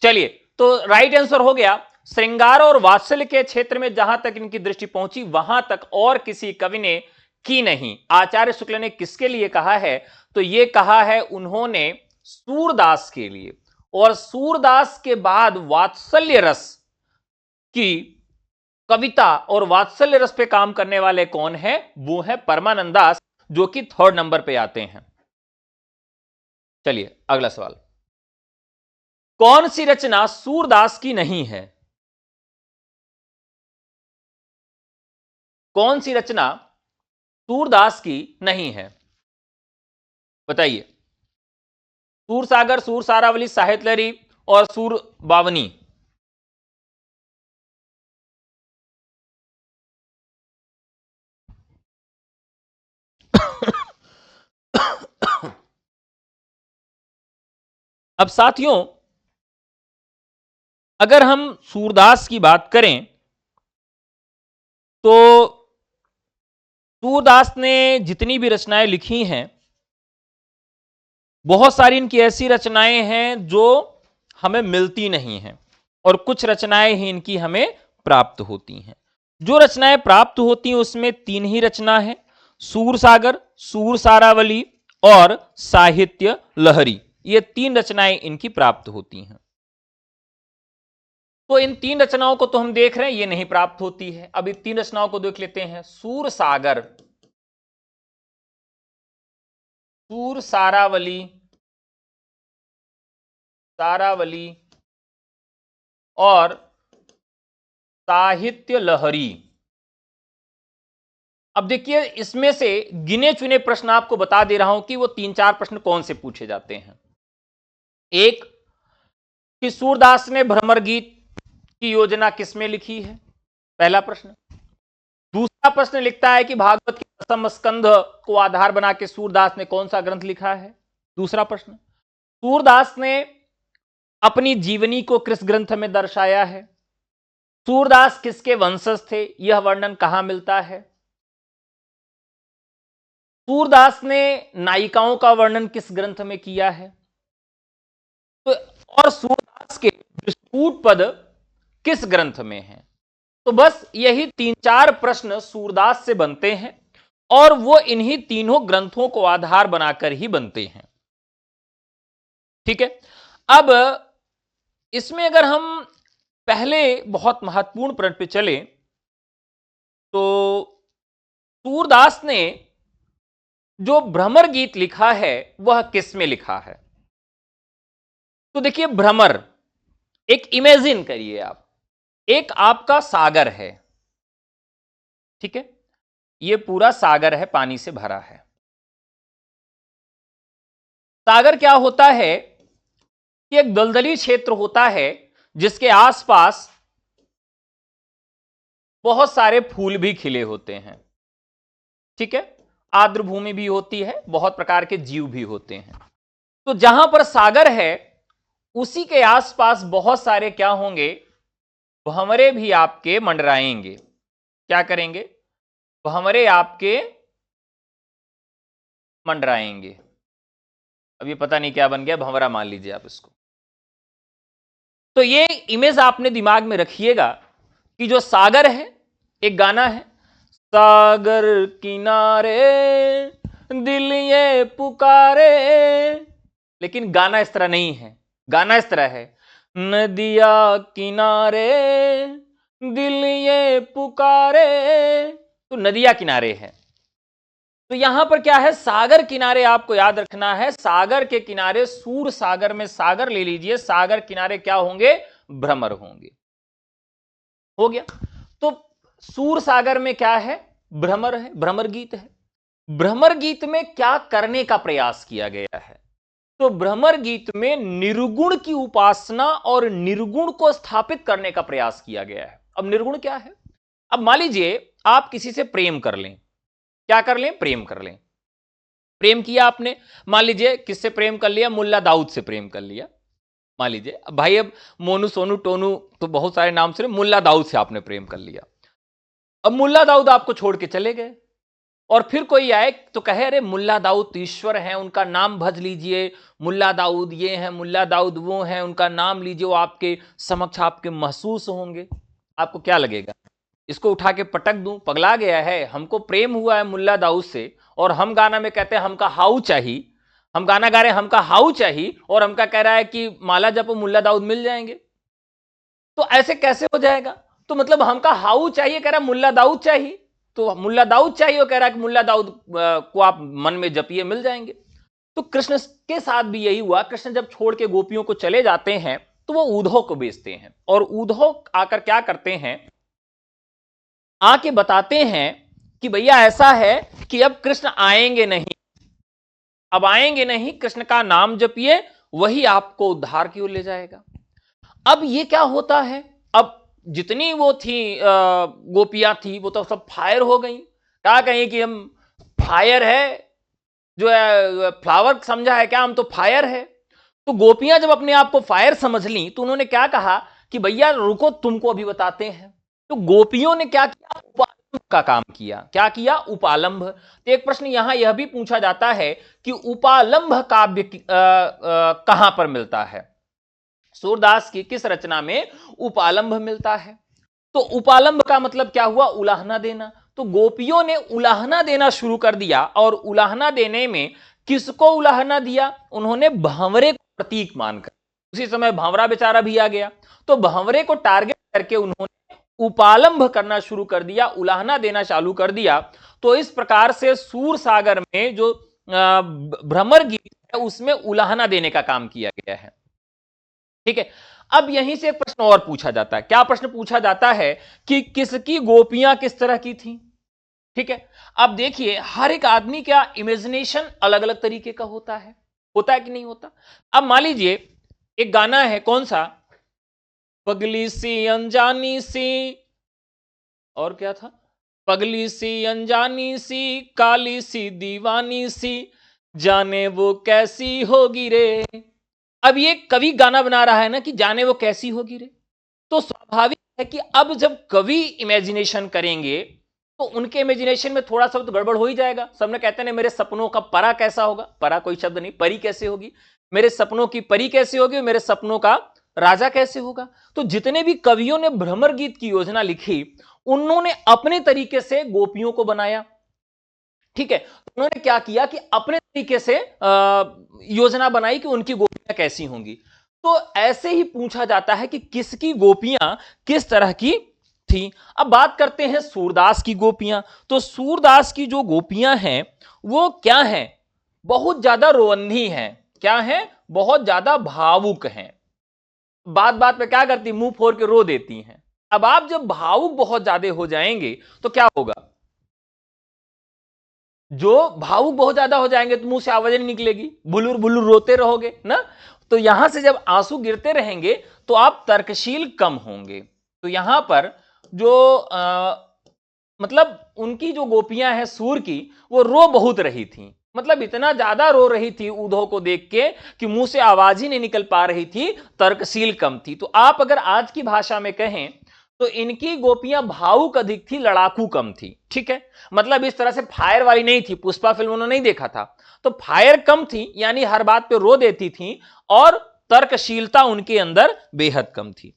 S1: चलिए, तो राइट आंसर हो गया, श्रृंगार और वात्सल्य के क्षेत्र में जहां तक इनकी दृष्टि पहुंची वहां तक और किसी कवि ने की नहीं। आचार्य शुक्ल ने किसके लिए कहा है, तो यह कहा है उन्होंने सूरदास के लिए, और सूरदास के बाद वात्सल्य रस की कविता और वात्सल्य रस पे काम करने वाले कौन है, वो है परमानंद दास, जो कि 3rd नंबर पे आते हैं। चलिए अगला सवाल, कौन सी रचना सूरदास की नहीं है। कौन सी रचना सूरदास की नहीं है, बताइए। सूरसागर, सूरसारावली, साहित्य लहरी और सूर बावनी। अब साथियों, अगर हम सूरदास की बात करें तो सूरदास ने जितनी भी रचनाएं लिखी हैं, बहुत सारी इनकी ऐसी रचनाएं हैं जो हमें मिलती नहीं हैं, और कुछ रचनाएं ही इनकी हमें प्राप्त होती हैं। जो रचनाएं प्राप्त होती हैं उसमें 3 ही रचना है, सूरसागर, सूरसारावली और साहित्य लहरी। ये 3 रचनाएं इनकी प्राप्त होती हैं। तो इन 3 रचनाओं को तो हम देख रहे हैं, ये नहीं प्राप्त होती है। अब इन 3 रचनाओं को देख लेते हैं। सूर सागर, सूर सारावली, सारावली और साहित्य लहरी। अब देखिए, इसमें से गिने चुने प्रश्न आपको बता दे रहा हूं कि वो 3-4 प्रश्न कौन से पूछे जाते हैं। एक, कि सूरदास ने भ्रमर गीत की योजना किसमें लिखी है, पहला प्रश्न। दूसरा प्रश्न लिखता है कि भागवत के दसम स्कंध को आधार बना के सूरदास ने कौन सा ग्रंथ लिखा है, दूसरा प्रश्न। सूरदास ने अपनी जीवनी को किस ग्रंथ में दर्शाया है, सूरदास किसके वंशज थे, यह वर्णन कहां मिलता है, सूरदास ने नायिकाओं का वर्णन किस ग्रंथ में किया है, तो और सूरदास के विस्फुट पद किस ग्रंथ में है। तो बस यही 3-4 प्रश्न सूरदास से बनते हैं और वो इन्हीं तीनों ग्रंथों को आधार बनाकर ही बनते हैं। ठीक है। अब इसमें अगर हम पहले बहुत महत्वपूर्ण प्रश्न पे चले तो सूरदास ने जो भ्रमर गीत लिखा है वह किस में लिखा है। तो देखिए, भ्रमर एक इमेजिन करिए आप, एक आपका सागर है, ठीक है, ये पूरा सागर है, पानी से भरा है। सागर क्या होता है कि एक दलदली क्षेत्र होता है जिसके आसपास बहुत सारे फूल भी खिले होते हैं, ठीक है, आर्द्र भूमि भी होती है, बहुत प्रकार के जीव भी होते हैं। तो जहां पर सागर है उसी के आसपास बहुत सारे क्या होंगे, भंवरे भी आपके मंडराएंगे। क्या करेंगे, भंवरे आपके मंडराएंगे। अब ये पता नहीं क्या बन गया, भंवरा मान लीजिए आप इसको। तो ये इमेज आपने दिमाग में रखिएगा कि जो सागर है, एक गाना है, सागर किनारे दिल ये पुकारे, लेकिन गाना इस तरह नहीं है। गाना इस तरह है, नदिया किनारे दिल ये पुकारे, तो नदिया किनारे है। तो यहां पर क्या है, सागर किनारे आपको याद रखना है। सागर के किनारे, सूर सागर में सागर ले लीजिए, सागर किनारे क्या होंगे, भ्रमर होंगे। हो गया। तो सूर सागर में क्या है, भ्रमर है, भ्रमर गीत है। भ्रमर गीत में क्या करने का प्रयास किया गया है, तो भ्रमर गीत में निर्गुण की उपासना और निर्गुण को स्थापित करने का प्रयास किया गया है। अब निर्गुण क्या है, अब मान लीजिए आप किसी से प्रेम कर लें, क्या कर लें, प्रेम कर लें। प्रेम किया आपने, मान लीजिए किससे प्रेम कर लिया, मुल्ला दाऊद से प्रेम कर लिया। मान लीजिए भाई, अब मोनू सोनू टोनू तो बहुत सारे नाम से, मुल्ला दाऊद से आपने प्रेम कर लिया। अब मुल्ला दाऊद आपको छोड़ के चले गए और फिर कोई आए तो कहे अरे मुल्ला दाऊद ईश्वर हैं, उनका नाम भज लीजिए, मुल्ला दाऊद ये हैं, मुल्ला दाऊद वो हैं, उनका नाम लीजिए, वो आपके समक्ष आपके महसूस होंगे। आपको क्या लगेगा, इसको उठा के पटक दूं, पगला गया है, हमको प्रेम हुआ है मुल्ला दाऊद से और हम गाना में कहते हैं हमका हाउ चाहिए, हम गाना गा रहे हैं हमका हाउ चाहिए और हमका कह रहा है कि माला जपो मुल्ला दाऊद मिल जाएंगे। तो ऐसे कैसे हो जाएगा, तो मतलब हमका हाउ चाहिए, कह रहा है मुल्ला दाऊद चाहिए, तो मुल्ला दाऊद चाहिए और कह रहा है कि मुल्ला दाऊद को आप मन में जपिए मिल जाएंगे। तो कृष्ण के साथ भी यही हुआ। कृष्ण जब छोड़ के गोपियों को चले जाते हैं तो वो उद्धव को बेचते हैं और उद्धव आकर क्या करते हैं, आके बताते हैं कि भैया ऐसा है कि अब कृष्ण आएंगे नहीं, अब आएंगे नहीं, कृष्ण का नाम जपिए, वही आपको उद्धार की ओर ले जाएगा। अब ये क्या होता है, अब जितनी वो थी गोपियां थी वो तो सब फायर हो गई। क्या कहें कि हम फायर है, जो है फ्लावर समझा है क्या, हम तो फायर है। तो गोपियां जब अपने आप को फायर समझ ली तो उन्होंने क्या कहा कि भैया रुको, तुमको अभी बताते हैं। तो गोपियों ने क्या किया, उपालंभ का काम किया। क्या किया, उपालंभ। तो एक प्रश्न यहां यह भी पूछा जाता है कि उपालंभ काव्य कहां पर मिलता है, सूरदास की किस रचना में उपालंभ मिलता है। तो उपालंभ का मतलब क्या हुआ, उलाहना देना। तो गोपियों ने उलाहना देना शुरू कर दिया और उलाहना देने में किसको उलाहना दिया, उन्होंने भंवरे को प्रतीक मानकर, उसी समय भंवरा बेचारा भी आ गया, तो भंवरे को टारगेट करके उन्होंने उपालंभ करना शुरू कर दिया, उलाहना देना चालू कर दिया। तो इस प्रकार से सूर सागर में जो भ्रमर गीत है उसमें उलाहना देने का काम किया गया है। ठीक है, अब यहीं से एक प्रश्न और पूछा जाता है। क्या प्रश्न पूछा जाता है कि किसकी गोपियां किस तरह की थी? ठीक है, अब देखिए हर एक आदमी का इमेजिनेशन अलग अलग तरीके का होता है कि नहीं होता? अब मान लीजिए एक गाना है, कौन सा, पगली सी अनजानी सी, और क्या था, पगली सी अनजानी सी, काली सी दीवानी सी, जाने वो कैसी होगी रे। अब ये कवि गाना बना रहा है ना कि जाने वो कैसी होगी रे, तो स्वाभाविक है कि अब जब कवि इमेजिनेशन करेंगे तो उनके इमेजिनेशन में थोड़ा सा तो गड़बड़ हो ही जाएगा। सबने कहते हैं मेरे सपनों का परा कैसा होगा, परा कोई शब्द नहीं, परी कैसे होगी, मेरे सपनों की परी कैसे होगी, मेरे सपनों का राजा कैसे होगा। तो जितने भी कवियों ने भ्रमर गीत की योजना लिखी उन्होंने अपने तरीके से गोपियों को बनाया। ठीक है, उन्होंने क्या किया कि अपने तरीके से योजना बनाई कि उनकी गोपियां कैसी होंगी। तो ऐसे ही पूछा जाता है कि किसकी गोपियां किस तरह की थी। अब बात करते हैं सूरदास की गोपियां। तो सूरदास की जो गोपियां हैं वो क्या हैं, बहुत ज्यादा रोवन्नी हैं। क्या हैं, बहुत ज्यादा भावुक हैं। बात बात पे क्या करती, मुंह फोड़ के रो देती हैं। अब आप जब भावुक बहुत ज्यादा हो जाएंगे तो क्या होगा, जो भावुक बहुत ज्यादा हो जाएंगे तो मुंह से आवाज नहीं निकलेगी, बुलुर बुलुर रोते रहोगे ना। तो यहां से जब आंसू गिरते रहेंगे तो आप तर्कशील कम होंगे। तो यहां पर जो मतलब उनकी जो गोपियां हैं सूर की, वो रो बहुत रही थी। मतलब इतना ज्यादा रो रही थी उद्धव को देख के कि मुंह से आवाज ही नहीं निकल पा रही थी, तर्कशील कम थी। तो आप अगर आज की भाषा में कहें तो इनकी गोपियां भावुक अधिक थी, लड़ाकू कम थी। ठीक है, मतलब इस तरह से फायर वाली नहीं थी। पुष्पा फिल्म उन्होंने नहीं देखा था, तो फायर कम थी, यानी हर बात पे रो देती थी, और तर्कशीलता उनके अंदर बेहद कम थी।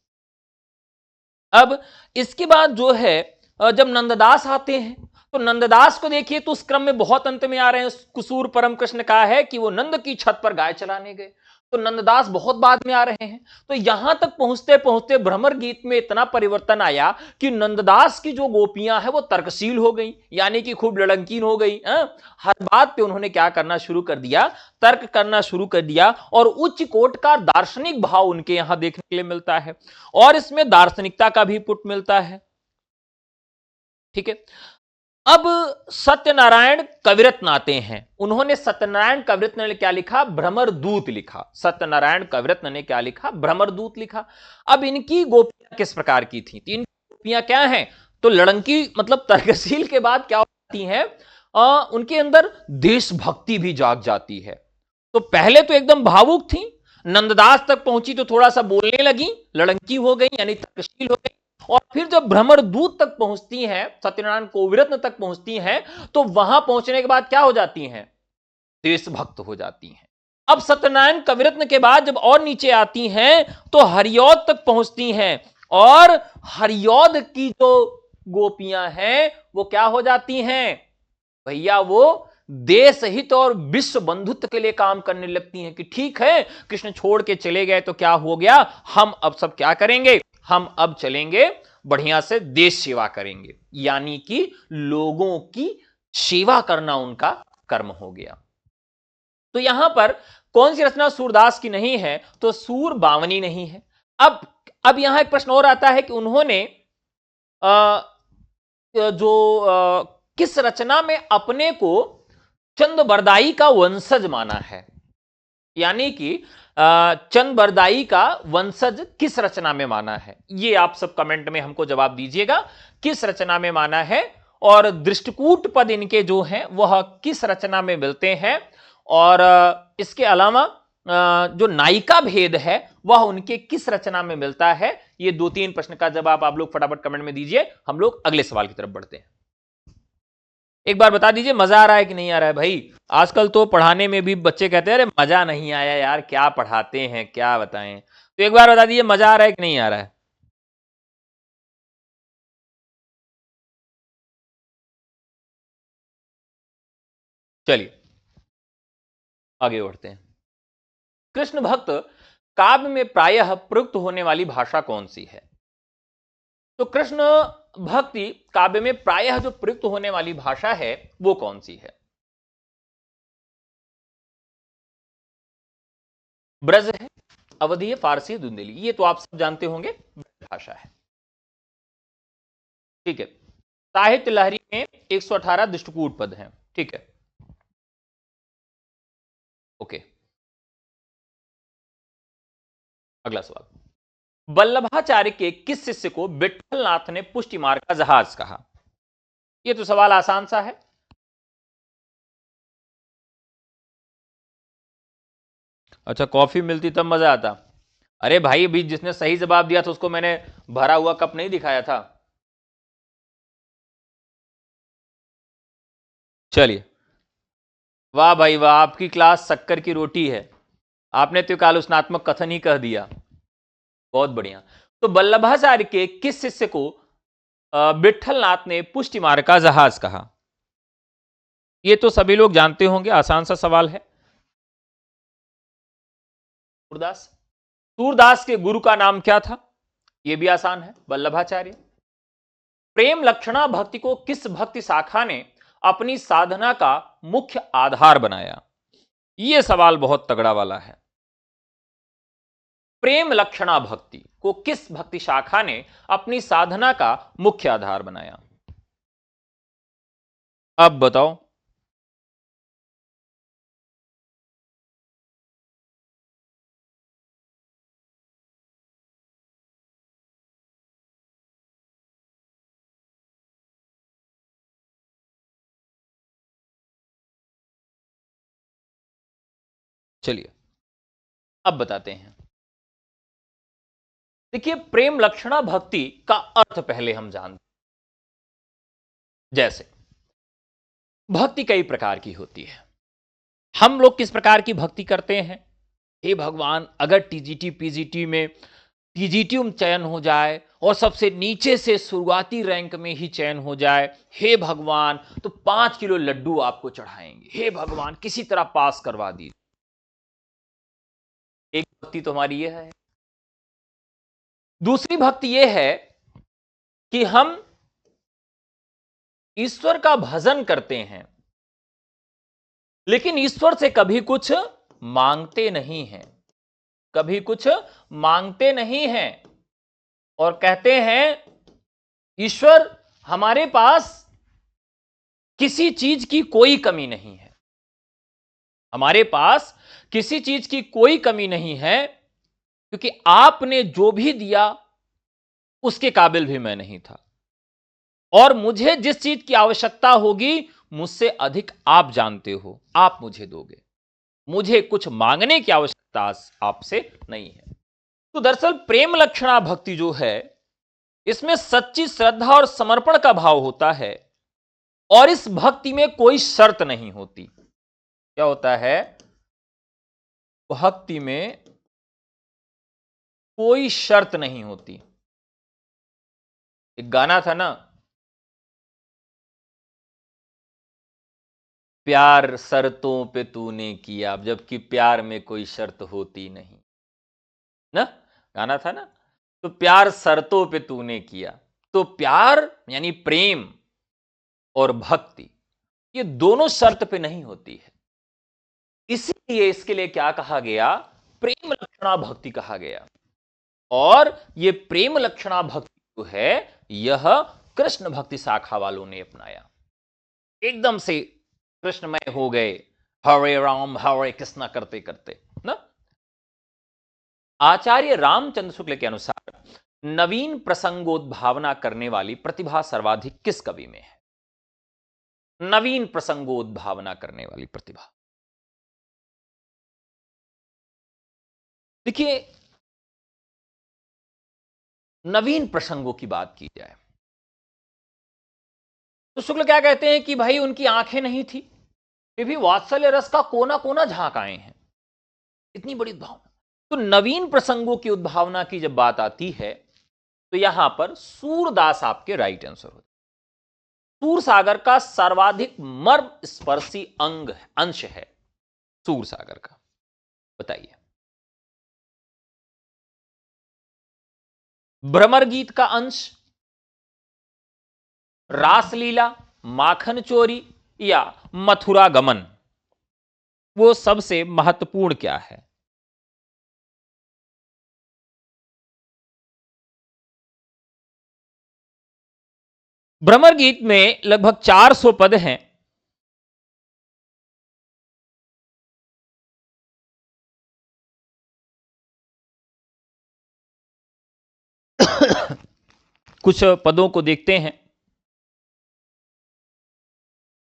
S1: अब इसके बाद जो है जब नंददास आते हैं तो नंददास को देखिए तो उस क्रम में बहुत अंत में आ रहे हैं। कुसूर परम कृष्ण कहा है कि वो नंद की छत पर गाय चलाने गए, तो नंददास बहुत बाद में आ रहे हैं। तो यहां तक पहुंचते पहुंचते भ्रमर गीत में इतना परिवर्तन आया कि नंददास की जो गोपियां हैं वो तर्कशील हो गई, यानी कि खूब लड़ंकीन हो गई। हर बात पे उन्होंने क्या करना शुरू कर दिया, तर्क करना शुरू कर दिया, और उच्च कोट का दार्शनिक भाव उनके यहां देखने के लिए मिलता है, और इसमें दार्शनिकता का भी पुट मिलता है। ठीक है, अब सत्यनारायण कविरत्न आते हैं। उन्होंने सत्यनारायण कविरत्न ने क्या लिखा, भ्रमर दूत लिखा। सत्यनारायण कविरत्न ने क्या लिखा, भ्रमर दूत लिखा। अब इनकी गोपियां किस प्रकार की थी, इनकी गोपियां क्या हैं, तो लड़ंकी मतलब तर्कशील के बाद क्या होती हैं, उनके अंदर देशभक्ति भी जाग जाती है। तो पहले तो एकदम भावुक थी, नंददास तक पहुंची तो थोड़ा सा बोलने लगी, लड़ंकी हो गई यानी तर्कशील हो गई, और फिर जब भ्रमर दूत तक पहुंचती हैं, सत्यनारायण कोविरत्न तक पहुंचती हैं, तो वहां पहुंचने के बाद क्या हो जाती हैं, देशभक्त हो जाती हैं। अब सत्यनारायण कविरत्न के बाद जब और नीचे आती हैं तो हरिऔध तक पहुंचती हैं, और हरिऔध की जो गोपियां हैं वो क्या हो जाती हैं भैया, वो देश हित और विश्व बंधुत्व के लिए काम करने लगती हैं कि ठीक है कृष्ण छोड़ के चले गए तो क्या हो गया, हम अब सब क्या करेंगे, हम अब चलेंगे बढ़िया से देश सेवा करेंगे, यानी कि लोगों की सेवा करना उनका कर्म हो गया। तो यहां पर कौन सी रचना सूरदास की नहीं है, तो सूर बावनी नहीं है। अब यहां एक प्रश्न और आता है कि उन्होंने किस रचना में अपने को चंद बरदाई का वंशज माना है, यानी कि चंद बरदाई का वंशज किस रचना में माना है, ये आप सब कमेंट में हमको जवाब दीजिएगा, किस रचना में माना है, और दृष्टकूट पद इनके जो हैं वह किस रचना में मिलते हैं, और इसके अलावा जो नायिका भेद है वह उनके किस रचना में मिलता है। ये दो तीन प्रश्न का जवाब आप लोग फटाफट कमेंट में दीजिए, हम लोग अगले सवाल की तरफ बढ़ते हैं। एक बार बता दीजिए मजा आ रहा है कि नहीं आ रहा है भाई। आजकल तो पढ़ाने में भी बच्चे कहते हैं अरे मजा नहीं आया यार, क्या पढ़ाते हैं क्या बताएं। तो एक बार बता दीजिए मजा आ रहा है कि नहीं आ रहा है। चलिए आगे बढ़ते हैं। कृष्ण भक्त काव्य में प्रायः प्रयुक्त होने वाली भाषा कौन सी है? तो कृष्ण भक्ति काव्य में प्रायः जो प्रयुक्त होने वाली भाषा है वो कौन सी है? ब्रज है, अवधी है, फारसी है, धुंधेली, ये तो आप सब जानते होंगे भाषा है। ठीक है। साहित्य लहरी में 118 दृष्टकूट पद हैं। ठीक है, ओके। अगला सवाल, वल्लभाचार्य के किस शिष्य को विठलनाथ ने पुष्टि मार्ग का जहाज कहा? यह तो सवाल आसान सा है। अच्छा, कॉफी मिलती तब मजा आता। अरे भाई, अभी जिसने सही जवाब दिया था उसको मैंने भरा हुआ कप नहीं दिखाया था। चलिए, वाह भाई वाह, आपकी क्लास शक्कर की रोटी है। आपने तो आलोचनात्मक कथन ही कह दिया। बहुत बढ़िया। तो वल्लभाचार्य के किस शिष्य को विठलनाथ ने पुष्टि मार्ग का जहाज कहा? ये तो सभी लोग जानते होंगे, आसान सा सवाल है। सूरदास। सूरदास के गुरु का नाम क्या था? यह भी आसान है, वल्लभाचार्य। प्रेम लक्षणा भक्ति को किस भक्ति शाखा ने अपनी साधना का मुख्य आधार बनाया? यह सवाल बहुत तगड़ा वाला है। प्रेम लक्षणा भक्ति को किस भक्ति शाखा ने अपनी साधना का मुख्य आधार बनाया? अब बताओ। चलिए, अब बताते हैं। देखिए, प्रेम लक्षणा भक्ति का अर्थ पहले हम जानते। जैसे भक्ति कई प्रकार की होती है। हम लोग किस प्रकार की भक्ति करते हैं? हे भगवान, अगर टीजीटी पीजीटी में टीजीटी में चयन हो जाए और सबसे नीचे से शुरुआती रैंक में ही चयन हो जाए, हे भगवान, तो 5 किलो लड्डू आपको चढ़ाएंगे। हे भगवान, किसी तरह पास करवा दीजिए। एक भक्ति तो हमारी यह है। दूसरी भक्ति यह है कि हम ईश्वर का भजन करते हैं, लेकिन ईश्वर से कभी कुछ मांगते नहीं हैं। कभी कुछ मांगते नहीं हैं और कहते हैं, ईश्वर, हमारे पास किसी चीज की कोई कमी नहीं है। हमारे पास किसी चीज की कोई कमी नहीं है, क्योंकि आपने जो भी दिया उसके काबिल भी मैं नहीं था, और मुझे जिस चीज की आवश्यकता होगी मुझसे अधिक आप जानते हो, आप मुझे दोगे। मुझे कुछ मांगने की आवश्यकता आपसे नहीं है। तो दरअसल प्रेम लक्षणा भक्ति जो है, इसमें सच्ची श्रद्धा और समर्पण का भाव होता है, और इस भक्ति में कोई शर्त नहीं होती। क्या होता है? भक्ति में कोई शर्त नहीं होती। एक गाना था ना, प्यार शर्तों पे तूने किया, जबकि प्यार में कोई शर्त होती नहीं ना। गाना था ना, तो प्यार शर्तों पे तूने किया। तो प्यार यानी प्रेम और भक्ति, ये दोनों शर्त पे नहीं होती है। इसीलिए इसके लिए क्या कहा गया? प्रेम लक्षणा भक्ति कहा गया। और ये प्रेम लक्षणा भक्ति जो है, यह कृष्ण भक्ति शाखा वालों ने अपनाया। एकदम से कृष्णमय हो गए, हरे राम हरे कृष्णा करते करते ना। आचार्य रामचंद्र शुक्ल के अनुसार नवीन प्रसंगोद्भावना करने वाली प्रतिभा सर्वाधिक किस कवि में है? नवीन प्रसंगोद्भावना करने वाली प्रतिभा। देखिए, नवीन प्रसंगों की बात की जाए तो शुक्ल क्या कहते हैं कि भाई उनकी आंखें नहीं थी, फिर भी वात्सल्य रस का कोना कोना झांक आए हैं। इतनी बड़ी उद्भावना। तो नवीन प्रसंगों की उद्भावना की जब बात आती है, तो यहां पर सूरदास आपके राइट आंसर होते। सूर सागर का सर्वाधिक मर्म स्पर्शी अंश है सूर सागर का। बताइए। भ्रमर गीत का अंश, रासलीला, माखन चोरी या मथुरा गमन, वो सबसे महत्वपूर्ण क्या है? भ्रमर गीत में लगभग 400 पद हैं। कुछ पदों को देखते हैं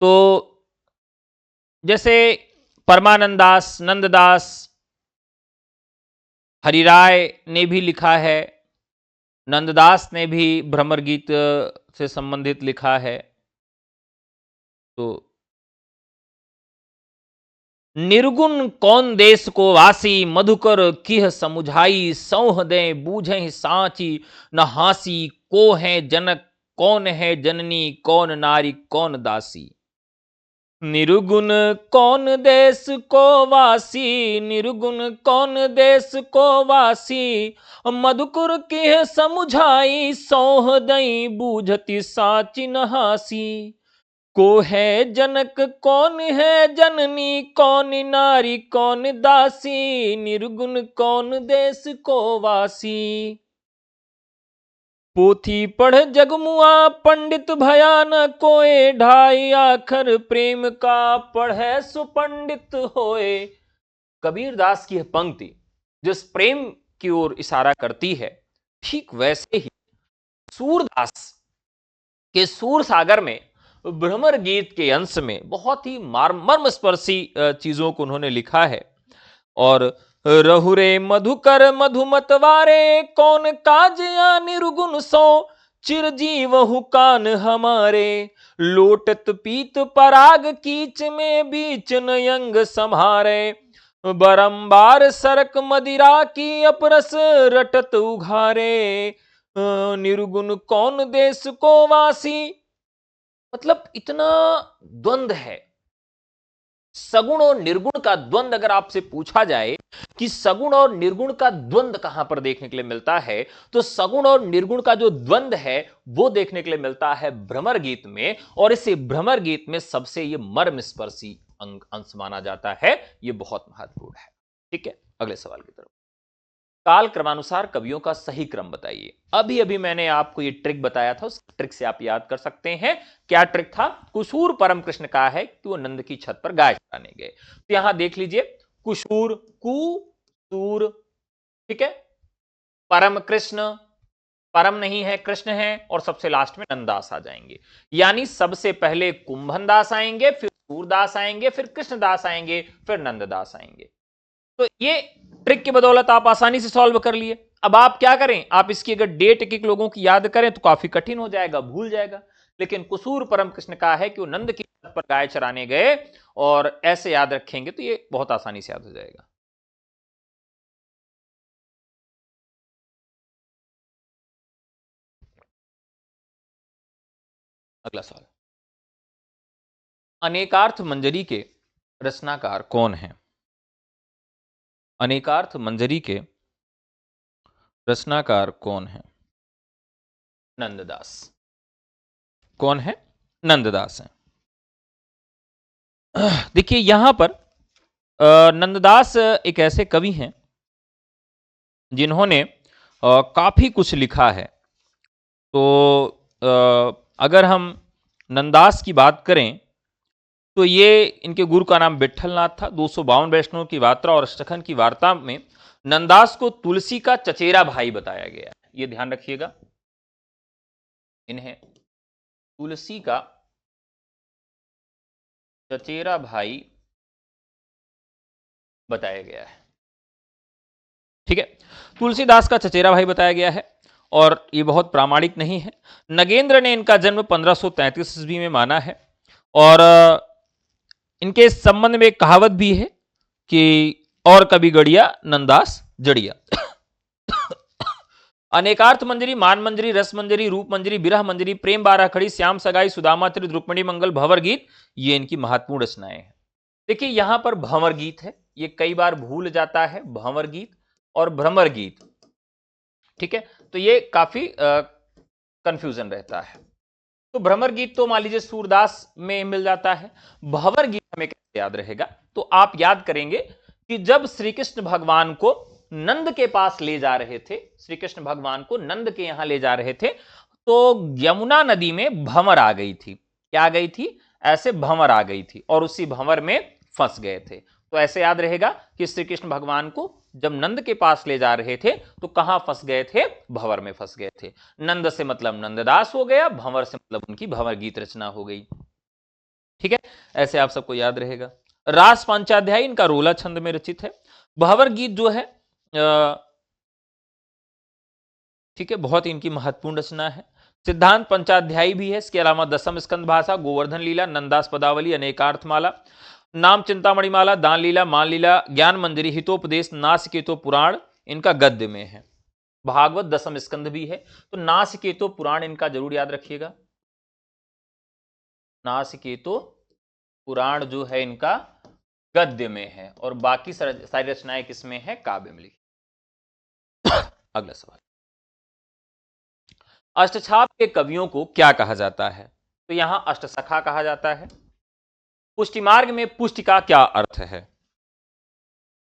S1: तो जैसे परमानंदास, नंददास, हरिराय ने भी लिखा है, नंददास ने भी भ्रमर गीत से संबंधित लिखा है। तो निर्गुण कौन देश को वासी, मधुकर किह समुझाई, सौह दे बूझे साची न हासी, को है जनक कौन है जननी, कौन नारी कौन दासी। निर्गुण कौन देश को वासी, निर्गुण कौन देश को वासी, मधुकर किह समुझाई, सौह दई बूझती साची न हासी। को है जनक कौन है जननी, कौन नारी कौन दासी, निर्गुण कौन देश को वासी। पोथी पढ़ जगमुआ पंडित भया न कोय, ढाई आखर प्रेम का पढ़े सुपंडित होए। कबीरदास की यह पंक्ति जिस प्रेम की ओर इशारा करती है, ठीक वैसे ही सूरदास के सूर सागर में भ्रमर गीत के अंश में बहुत ही मर्मस्पर्शी चीजों को उन्होंने लिखा है। और रहुरे मधुकर मधुमतवारे, कौन काज या निर्गुण सो, चिरजीव हुकान हमारे, लोटत पीत पराग कीच में बीच नयंग संहारे, बारंबार सरक मदिरा की अपरस रटत उघारे, निर्गुण कौन देश को वासी। मतलब इतना द्वंद्व है, सगुण और निर्गुण का द्वंद्व। अगर आपसे पूछा जाए कि सगुण और निर्गुण का द्वंद्व कहां पर देखने के लिए मिलता है, तो सगुण और निर्गुण का जो द्वंद्व है वो देखने के लिए मिलता है भ्रमर गीत में। और इसे भ्रमर गीत में सबसे ये मर्मस्पर्शी अंश माना जाता है, ये बहुत महत्वपूर्ण है। ठीक है, अगले सवाल की तरफ। काल क्रमानुसार कवियों का सही क्रम बताइए। अभी अभी मैंने आपको ये ट्रिक बताया था, उस ट्रिक से आप याद कर सकते हैं। क्या ट्रिक था? कुशूर परम कृष्ण का है कि वो नंद की छत पर गाय चराने गए। तो यहां देख लीजिए, कुशूर, कुसूर, ठीक है। परम कृष्ण, परम नहीं है, कृष्ण है, और सबसे लास्ट में नंददास आ जाएंगे। यानी सबसे पहले कुंभनदास आएंगे, फिर सूरदास आएंगे, फिर कृष्णदास आएंगे, फिर नंददास आएंगे। तो ये ट्रिक की बदौलत आप आसानी से सॉल्व कर लिए। अब आप क्या करें, आप इसकी अगर डेट एक एक लोगों की याद करें तो काफी कठिन हो जाएगा, भूल जाएगा। लेकिन कुसूर परम कृष्ण का है कि वो नंद की छत पर गाय चराने गए, और ऐसे याद रखेंगे तो ये बहुत आसानी से याद हो जाएगा। अगला सवाल, अनेकार्थ मंजरी के रचनाकार कौन है? अनेकार्थ मंजरी के रचनाकार कौन है? नंददास। कौन है? नंददास है। देखिए यहां पर नंददास एक ऐसे कवि हैं जिन्होंने काफी कुछ लिखा है। तो अगर हम नंददास की बात करें तो ये इनके गुरु का नाम विट्ठलनाथ था। 252 वैष्णव की वार्ता और अष्टखन की वार्ता में नंददास को तुलसी का चचेरा भाई बताया गया है, ये ध्यान रखिएगा। इन्हें तुलसी का चचेरा भाई बताया गया है। ठीक है, तुलसीदास का चचेरा भाई बताया गया है, और ये बहुत प्रामाणिक नहीं है। नगेंद्र ने इनका जन्म 1533 ईस्वी में माना है, और इनके संबंध में एक कहावत भी है कि और कभी गड़िया नंदास जड़िया। अनेकार्थ मंजरी, मान मंजरी, रस मंजरी, रूप मंजरी, विरह मंजरी, प्रेम बारह खड़ी, श्याम सगाई, सुदामा त्रित, रुक्मणी मंगल, भंवर गीत, ये इनकी महत्वपूर्ण रचनाएं हैं। देखिए यहां पर भंवर गीत है, ये कई बार भूल जाता है, भंवर गीत और भ्रमर गीत। ठीक है, तो ये काफी कंफ्यूजन रहता है। तो भ्रमर गीत तो मान लीजिए सूरदास में मिल जाता है। भंवर गीत हमें कैसे याद रहेगा? तो आप याद करेंगे कि जब श्री कृष्ण भगवान को नंद के पास ले जा रहे थे, श्री कृष्ण भगवान को नंद के यहां ले जा रहे थे, तो यमुना नदी में भंवर आ गई थी। क्या आ गई थी? ऐसे भंवर आ गई थी और उसी भंवर में फंस गए थे। तो ऐसे याद रहेगा कि श्री कृष्ण भगवान को जब नंद के पास ले जा रहे थे तो कहां फंस गए थे? भंवर में फंस गए थे। नंद से मतलब नंददास हो गया, भंवर से मतलब उनकी भंवर गीत रचना हो गई। ठीक है, ऐसे आप सबको याद रहेगा। रास पांचाध्यायी इनका रोला छंद में रचित है। भंवर गीत जो है ठीक है, बहुत इनकी महत्वपूर्ण रचना है। सिद्धांत पंचाध्यायी भी है। इसके अलावा दसम स्कंद भाषा, गोवर्धन लीला, नंदास पदावली, अनेकार्थमाला, नाम चिंतामणि माला, दान लीला, मान लीला, ज्ञान मंजरी, हितोपदेश, नासिकेतो पुराण इनका गद्य में है। भागवत दसम स्कंद भी है। तो नासिकेतो पुराण इनका जरूर याद रखिएगा। नासिकेतो पुराण जो है इनका गद्य में है और बाकी सारी रचनाएं किसमें है? काव्य में लिखी। अगला सवाल, अष्टछाप के कवियों को क्या कहा जाता है? तो यहां अष्टसखा कहा जाता है। पुष्टि मार्ग में पुष्टि का क्या अर्थ है?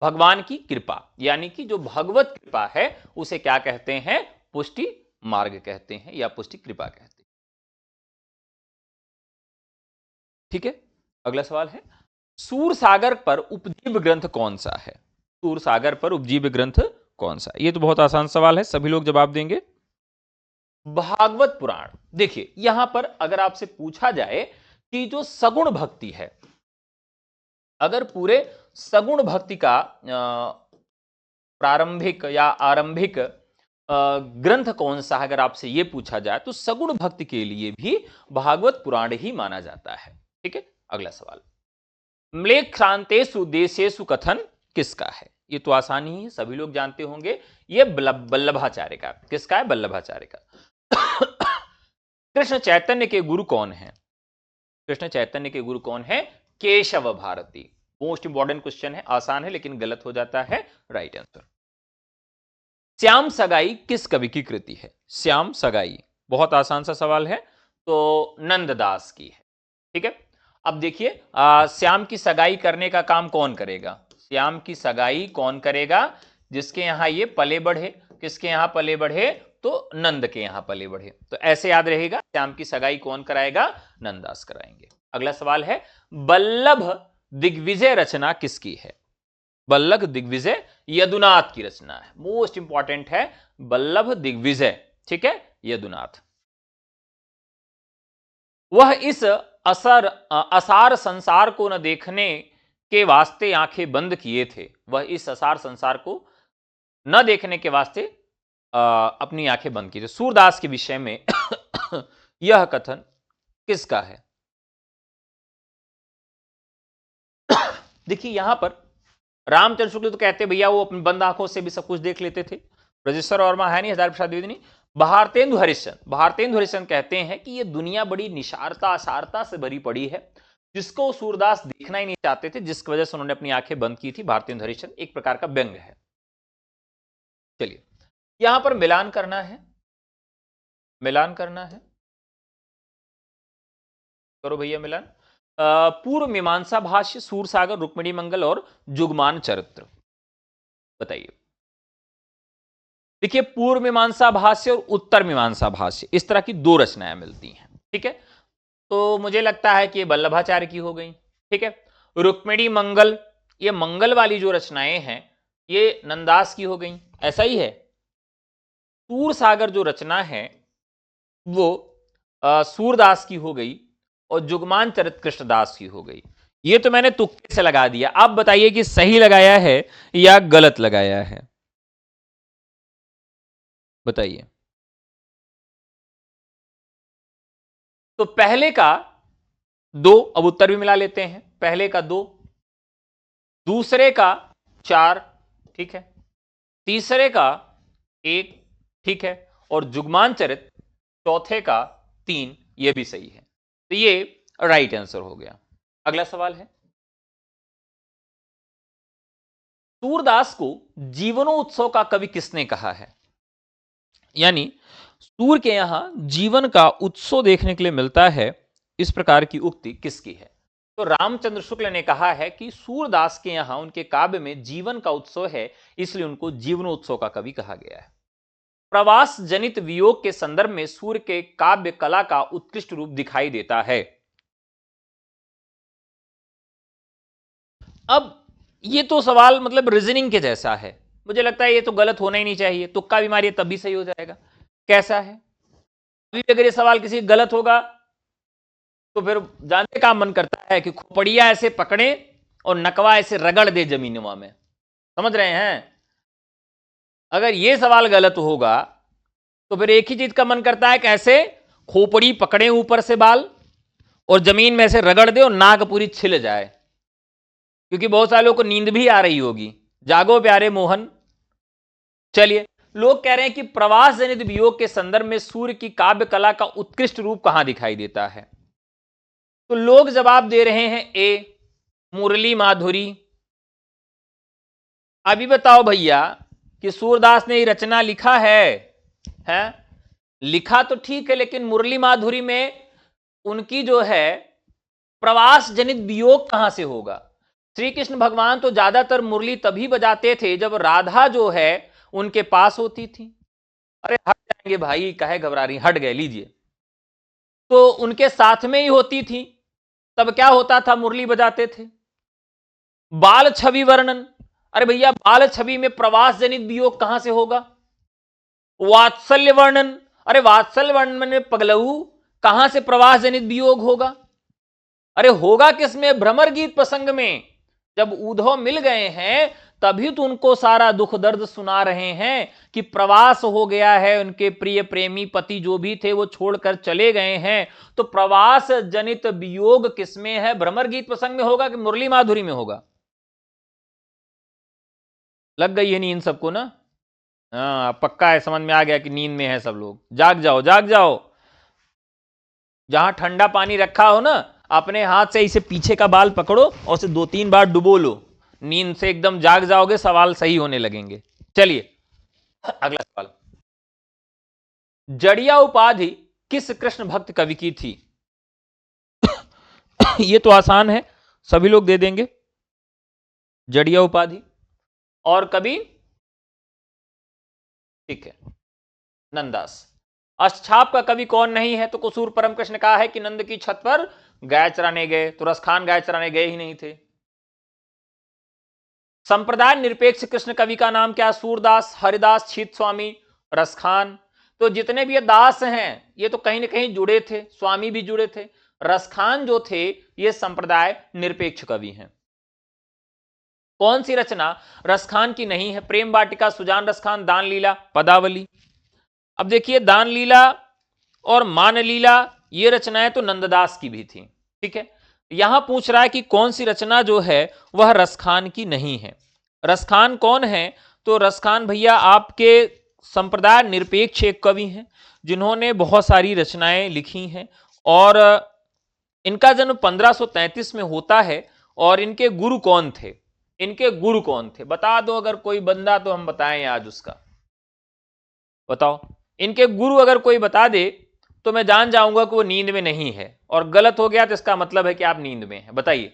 S1: भगवान की कृपा, यानी कि जो भगवत कृपा है उसे क्या कहते हैं? पुष्टि मार्ग कहते हैं या पुष्टि कृपा कहते हैं। ठीक है, अगला सवाल है, सूर सागर पर उपजीव ग्रंथ कौन सा है? सूर सागर पर उपजीव ग्रंथ कौन सा? ये तो बहुत आसान सवाल है, सभी लोग जवाब देंगे। भागवत पुराण। देखिए यहां पर अगर आपसे पूछा जाए कि जो सगुण भक्ति है, अगर पूरे सगुण भक्ति का प्रारंभिक या आरंभिक ग्रंथ कौन सा है, अगर आपसे यह पूछा जाए तो सगुण भक्ति के लिए भी भागवत पुराण ही माना जाता है। ठीक है, अगला सवाल, म्लेच्छान्तेषु देशेषु कथन किसका है? ये तो आसानी ही है, सभी लोग जानते होंगे। ये वल्लभाचार्य का। किसका है? वल्लभाचार्य का। कृष्ण चैतन्य के गुरु कौन है? कृष्ण चैतन्य के गुरु कौन है? Keshav Bharati. Most important question है, आसान है लेकिन गलत हो जाता है। Right answer. श्याम सगाई किस कवि की कृति है? श्याम सगाई बहुत आसान सा सवाल है, तो नंददास की है। ठीक है, अब देखिए श्याम की सगाई करने का काम कौन करेगा? श्याम की सगाई कौन करेगा? जिसके यहां ये पले बढ़े। किसके यहां पले बढ़े? तो नंद के यहां पले बढ़े। तो ऐसे याद रहेगा, श्याम की सगाई कौन कराएगा? नंददास कराएंगे। अगला सवाल है, बल्लभ दिग्विजय रचना किसकी है? बल्लभ दिग्विजय यदुनाथ की रचना है। मोस्ट इंपॉर्टेंट है, बल्लभ दिग्विजय। ठीक है, यदुनाथ। वह इस असार संसार को न देखने के वास्ते आंखें बंद किए थे। वह इस असार संसार को न देखने के वास्ते अपनी आंखें बंद की थी। सूरदास के विषय में यह कथन किसका है? देखिए यहां पर रामचंद्र शुक्ल तो कहते भैया वो अपनी बंद आंखों से भी सब कुछ देख लेते थे। ब्रजेश्वर वर्मा है नहीं, हजार प्रसाद द्विवेदी। भारतेंदु हरिश्चंद्र कहते हैं कि ये दुनिया बड़ी निशारता असारता से भरी पड़ी है, जिसको सूरदास देखना ही नहीं चाहते थे, जिसकी वजह से उन्होंने अपनी आंखें बंद की थी। भारतेंदु हरिश्चंद्र एक प्रकार का व्यंग है। चलिए यहां पर मिलान करना है, मिलान करना है, करो भैया मिलान। पूर्व मीमांसा भाष्य, सूरसागर, रुक्मिणी मंगल और जुगमान चरित्र। बताइए। देखिए पूर्व मीमांसा भाष्य और उत्तर मीमांसा भाष्य, इस तरह की दो रचनाएं मिलती हैं। ठीक है, तो मुझे लगता है कि ये वल्लभाचार्य की हो गई। ठीक है, रुक्मिणी मंगल, ये मंगल वाली जो रचनाएं हैं ये नंदास की हो गई, ऐसा ही है। सूरसागर जो रचना है वो सूरदास की हो गई और जुगमान चरित कृष्णदास की हो गई। ये तो मैंने तुक्के से लगा दिया। आप बताइए कि सही लगाया है या गलत लगाया है? बताइए। तो पहले का दो, अब उत्तर भी मिला लेते हैं। पहले का दो, दूसरे का चार, ठीक है, तीसरे का एक, ठीक है, और जुगमान चरित चौथे का तीन, ये भी सही है। तो ये राइट आंसर हो गया। अगला सवाल है, सूरदास को जीवनोत्सव का कवि किसने कहा है? यानी सूर्य के यहां जीवन का उत्सव देखने के लिए मिलता है, इस प्रकार की उक्ति किसकी है? तो रामचंद्र शुक्ल ने कहा है कि सूरदास के यहां उनके काव्य में जीवन का उत्सव है, इसलिए उनको जीवनोत्सव का कवि कहा गया है। प्रवास जनित वियोग के संदर्भ में सूर्य के काव्य कला का उत्कृष्ट रूप दिखाई देता है। अब ये तो सवाल मतलब रीजनिंग के जैसा है, मुझे लगता है ये तो गलत होना ही नहीं चाहिए, तुक्का भी मारिए तब भी सही हो जाएगा। कैसा है? अभी अगर ये सवाल किसी गलत होगा तो फिर जानने का मन करता है कि खोपड़िया ऐसे पकड़े और नकवा ऐसे रगड़ दे जमीनवा में, समझ रहे हैं? अगर ये सवाल गलत होगा तो फिर एक ही चीज का मन करता है, कैसे खोपड़ी पकड़े ऊपर से बाल और जमीन में से रगड़ दे और नाक पूरी छिल जाए, क्योंकि बहुत सारे लोगों को नींद भी आ रही होगी। जागो प्यारे मोहन। चलिए, लोग कह रहे हैं कि प्रवास जनित वियोग के संदर्भ में सूर्य की काव्य कला का उत्कृष्ट रूप कहां दिखाई देता है? तो लोग जवाब दे रहे हैं ए, मुरली माधुरी। अभी बताओ भैया कि सूरदास ने ये रचना लिखा है? लिखा तो ठीक है, लेकिन मुरली माधुरी में उनकी जो है प्रवास जनित वियोग कहां से होगा? श्री कृष्ण भगवान तो ज्यादातर मुरली तभी बजाते थे जब राधा जो है उनके पास होती थी। अरे हट जाएंगे भाई, काहे घबरा रही, हट गए, लीजिए। तो उनके साथ में ही होती थी, तब क्या होता था, मुरली बजाते थे। बाल छवि वर्णन, अरे भैया बाल छवि में प्रवास जनित वियोग कहां से होगा? वात्सल्य वर्णन, अरे वात्सल्य वर्णन में पगलऊ, कहां से प्रवास जनित वियोग होगा? अरे होगा किसमें? भ्रमर गीत प्रसंग में। जब उद्धव मिल गए हैं तभी तो उनको सारा दुख दर्द सुना रहे हैं कि प्रवास हो गया है, उनके प्रिय प्रेमी पति जो भी थे वो छोड़कर चले गए हैं। तो प्रवास जनित वियोग किसमें है? भ्रमर गीत प्रसंग में होगा कि मुरली माधुरी में होगा? लग गई है नींद सबको ना? हाँ, पक्का है, समझ में आ गया कि नींद में है सब लोग। जाग जाओ, जाग जाओ। जहां ठंडा पानी रखा हो ना, अपने हाथ से इसे पीछे का बाल पकड़ो और उसे 2-3 बार डुबो लो, नींद से एकदम जाग जाओगे, सवाल सही होने लगेंगे। चलिए अगला सवाल, जड़िया उपाधि किस कृष्ण भक्त कवि की थी? ये तो आसान है, सभी लोग दे देंगे। जड़िया उपाधि और कवि, ठीक है, नंददास। अष्टछाप का कवि कौन नहीं है? तो कसूर परम कृष्ण ने कहा है कि नंद की छत पर गाय चराने गए, तो रसखान गाय चराने गए ही नहीं थे। संप्रदाय निरपेक्ष कृष्ण कवि का नाम क्या? सूरदास, हरिदास, छीत स्वामी, रसखान। तो जितने भी ये दास हैं ये तो कहीं ना कहीं जुड़े थे, स्वामी भी जुड़े थे। रसखान जो थे ये संप्रदाय निरपेक्ष कवि हैं। कौन सी रचना रसखान की नहीं है? प्रेम वाटिका, सुजान रसखान, दान लीला, पदावली। अब देखिए, दान लीला और मान लीला ये रचनाएं तो नंददास की भी थी, ठीक है। यहां पूछ रहा है कि कौन सी रचना जो है वह रसखान की नहीं है। रसखान कौन है? तो रसखान भैया आपके संप्रदाय निरपेक्ष एक कवि हैं जिन्होंने बहुत सारी रचनाएं लिखी हैं, और इनका जन्म 1533 में होता है। और इनके गुरु कौन थे? इनके गुरु कौन थे बता दो, अगर कोई बंदा तो हम बताएं आज उसका, बताओ। इनके गुरु अगर कोई बता दे तो मैं जान जाऊंगा कि वो नींद में नहीं है, और गलत हो गया तो इसका मतलब है कि आप नींद में हैं। बताइए।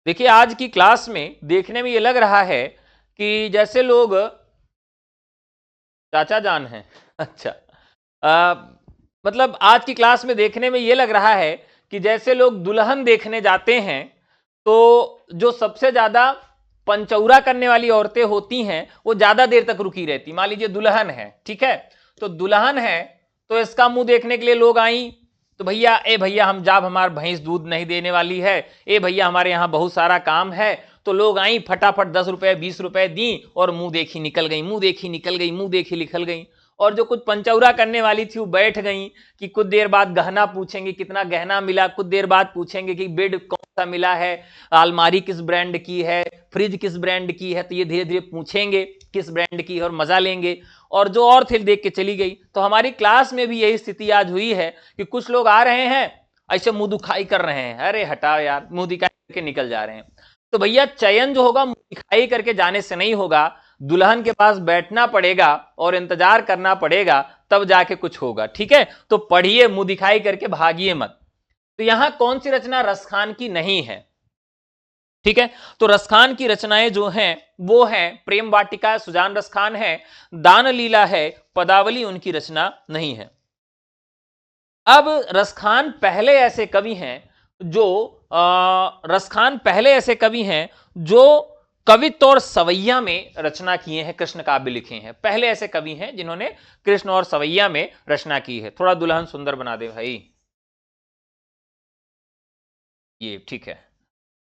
S1: देखिए, आज की क्लास में देखने में ये लग रहा है कि जैसे लोग चाचा जान हैं। अच्छा, मतलब आज की क्लास में देखने में ये लग रहा है कि जैसे लोग दुल्हन देखने जाते हैं तो जो सबसे ज्यादा पंचौरा करने वाली औरतें होती हैं वो ज्यादा देर तक रुकी रहती। मान लीजिए दुल्हन है, ठीक है, तो दुल्हन है तो इसका मुंह देखने के लिए लोग आई, तो भैया, ए भैया हम जाब, हमार भैंस दूध नहीं देने वाली है, ए भैया हमारे यहां बहुत सारा काम है। तो लोग आई, फटाफट 10 रुपए 20 रुपए दी और मुंह देखी निकल गई, मुंह देखी निकल गई, मुंह देखी निकल गई। और जो कुछ पंचौरा करने वाली थी वो बैठ गई कि कुछ देर बाद गहना पूछेंगे, कितना गहना मिला, कुछ देर बाद पूछेंगे कि बेड कौन सा मिला है, अलमारी किस ब्रांड की है, फ्रिज किस ब्रांड की है। तो ये धीरे धीरे पूछेंगे किस ब्रांड की है और मजा लेंगे। और जो और थे देख के चली गई। तो हमारी क्लास में भी यही स्थिति आज हुई है कि कुछ लोग आ रहे हैं ऐसे मुंह दुखाई कर रहे हैं, अरे हटाओ यार, मुंह दिखाई के निकल जा रहे हैं। तो भैया चयन जो होगा दिखाई करके जाने से नहीं होगा, दुल्हन के पास बैठना पड़ेगा और इंतजार करना पड़ेगा, तब जाके कुछ होगा। ठीक है, तो पढ़िए, मुंह दिखाई करके भागिए मत। तो यहां कौन सी रचना रसखान की नहीं है? ठीक है, तो रसखान की रचनाएं जो हैं वो हैं प्रेम वाटिका, सुजान रसखान है, दान लीला है, पदावली उनकी रचना नहीं है। अब रसखान पहले ऐसे कवि हैं जो रसखान पहले ऐसे कवि हैं जो कवित्व और सवैया में रचना किए हैं, कृष्ण काव्य लिखे हैं। पहले ऐसे कवि हैं जिन्होंने कृष्ण और सवैया में रचना की है। थोड़ा दुल्हन सुंदर बना दे भाई, ये ठीक है।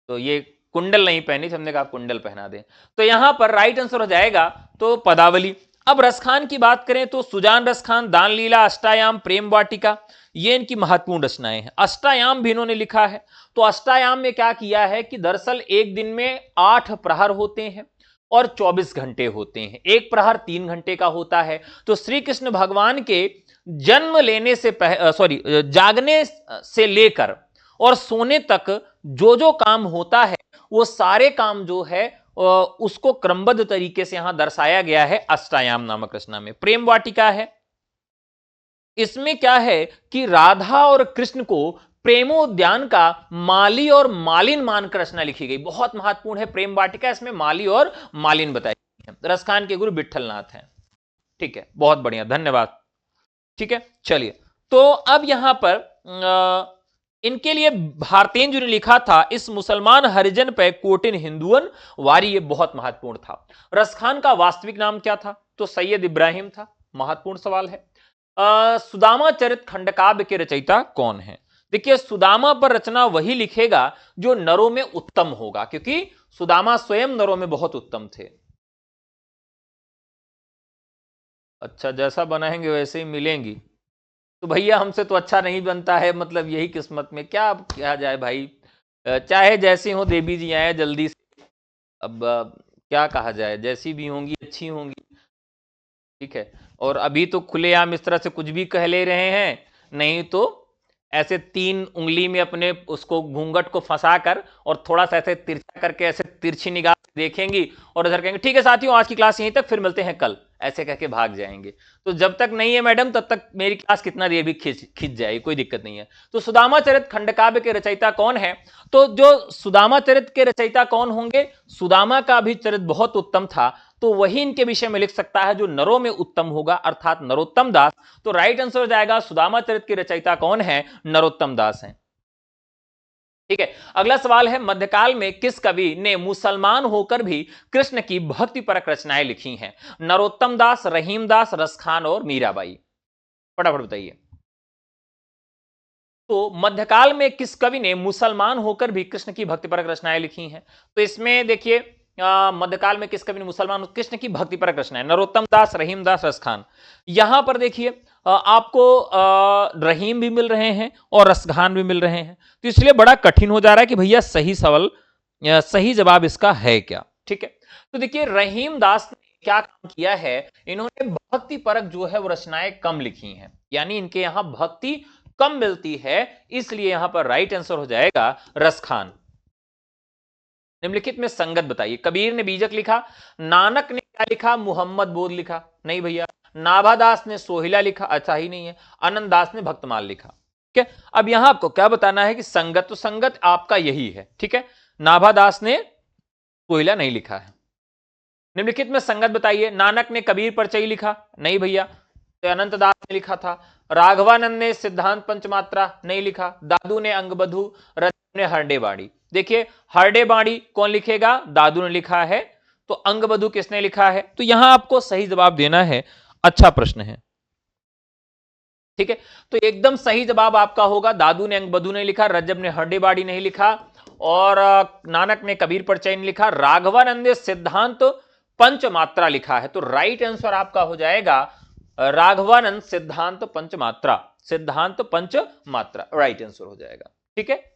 S1: तो ये कुंडल नहीं पहनी, हमने कहा कुंडल पहना दे। तो यहां पर राइट आंसर हो जाएगा तो पदावली। अब रसखान की बात करें तो सुजान रसखान, दान लीला, अष्टायाम, प्रेम वाटिका, ये इनकी महत्वपूर्ण रचनाएं हैं। अष्टायाम भी इन्होंने लिखा है। तो अष्टायाम में क्या किया है कि दरअसल एक दिन में 8 प्रहर होते हैं और 24 घंटे होते हैं। एक प्रहर 3 घंटे का होता है। तो श्री कृष्ण भगवान के जन्म लेने से जागने से लेकर और सोने तक जो जो काम होता है वो सारे काम जो है उसको क्रमबद्ध तरीके से यहां दर्शाया गया है अष्टायाम नामक रचना में। प्रेम वाटिका है, इसमें क्या है कि राधा और कृष्ण को प्रेमोद्यान का माली और मालिन मानकर रचना लिखी गई। बहुत महत्वपूर्ण है प्रेम वाटिका, इसमें माली और मालिन बताई गई है। रसखान के गुरु विट्ठलनाथ हैं। ठीक है, बहुत बढ़िया, धन्यवाद। ठीक है, चलिए, तो अब यहां पर इनके लिए भारतेंदु ने लिखा था, इस मुसलमान हरिजन पे कोटिन हिंदुअन वारी, ये बहुत महत्वपूर्ण था। रसखान का वास्तविक नाम क्या था? तो सैयद इब्राहिम था। महत्वपूर्ण सवाल है। सुदामा चरित खंडकाव्य के रचयिता कौन है? देखिए, सुदामा पर रचना वही लिखेगा जो नरों में उत्तम होगा, क्योंकि सुदामा स्वयं नरों में बहुत उत्तम थे। अच्छा, जैसा बनाएंगे वैसे ही मिलेंगी। तो भैया हमसे तो अच्छा नहीं बनता है, मतलब यही किस्मत में, क्या किया जाए भाई। चाहे जैसी हो देवी जी आए जल्दी से। अब क्या कहा जाए, जैसी भी होंगी अच्छी होंगी। ठीक है, और अभी तो खुलेआम इस तरह से कुछ भी कह ले रहे हैं, नहीं तो ऐसे 3 उंगली में अपने उसको घूंघट को फंसा कर और थोड़ा सा ऐसे तिरछा करके ऐसे तिरछी निगाह से देखेंगी और इधर कहेंगे ठीक है साथियों आज की क्लास यहीं तक, फिर मिलते हैं कल, ऐसे कह के भाग जाएंगे। तो जब तक नहीं है मैडम तब तक मेरी क्लास कितना देर भी खिंच जाएगी, कोई दिक्कत नहीं है। तो सुदामा चरित खंडकाव्य के रचयिता कौन है? तो जो सुदामा चरित के रचयिता कौन होंगे? सुदामा का भी चरित बहुत उत्तम था, तो वही इनके विषय में लिख सकता है जो नरों में उत्तम होगा, अर्थात नरोत्तम दास। तो राइट आंसर हो जाएगा सुदामा चरित के रचयिता कौन है? नरोत्तम दास हैं। ठीक है, अगला सवाल है, मध्यकाल में किस कवि ने मुसलमान होकर भी कृष्ण की भक्तिपरक रचनाएं लिखी हैं? नरोत्तम दास, रहीम दास, रसखान और मीराबाई। फटाफट बताइए। तो मध्यकाल में किस कवि ने मुसलमान होकर भी कृष्ण की भक्तिपरक रचनाएं लिखी हैं? तो इसमें देखिए, मध्यकाल में किस कवि ने मुसलमान कृष्ण की भक्तिपरक रचनाएं? नरोत्तम दास, रहीम दास, रसखान। यहां पर देखिए आपको रहीम भी मिल रहे हैं और रसखान भी मिल रहे हैं, तो इसलिए बड़ा कठिन हो जा रहा है कि भैया सही सवाल, सही जवाब इसका है क्या। ठीक है, तो देखिए रहीम दास ने क्या काम किया है, इन्होंने भक्ति परक जो है वो रचनाएं कम लिखी हैं, यानी इनके यहां भक्ति कम मिलती है, इसलिए यहां पर राइट आंसर हो जाएगा रसखान। निम्नलिखित में संगत बताइए। कबीर ने बीजक लिखा, नानक ने क्या लिखा? मोहम्मद बोध लिखा। नहीं भैया। नाभादास ने सोहिला लिखा, अच्छा ही नहीं है। आनंद दास ने भक्तमाल लिखा। ठीक है, अब यहां आपको क्या बताना है कि संगत, तो संगत आपका यही है। ठीक है, नाभादास ने सोहिला नहीं लिखा है। निम्नलिखित में संगत बताइए। नानक ने कबीर परिचय लिखा, नहीं भैया। तो अनंत दास ने लिखा था। राघवानंद ने सिद्धांत पंचमात्रा, नहीं लिखा। दादू ने अंगबधु, रजब ने हरडे बाड़ी। देखिए हरडे बाड़ी कौन लिखेगा? दादू ने लिखा है। तो अंगबधु किसने लिखा है? तो यहां आपको सही जवाब देना है। अच्छा प्रश्न है। ठीक है, तो एकदम सही जवाब आपका होगा दादू ने अंगबधु नहीं लिखा, रजब ने हरडे बाड़ी नहीं लिखा, और नानक ने कबीर परिचय नहीं लिखा, राघवानंद ने सिद्धांत पंचमात्रा लिखा है। तो राइट आंसर आपका हो जाएगा राघवानंद सिद्धांत पंचमात्रा, सिद्धांत पंचमात्रा राइट आंसर हो जाएगा। ठीक है,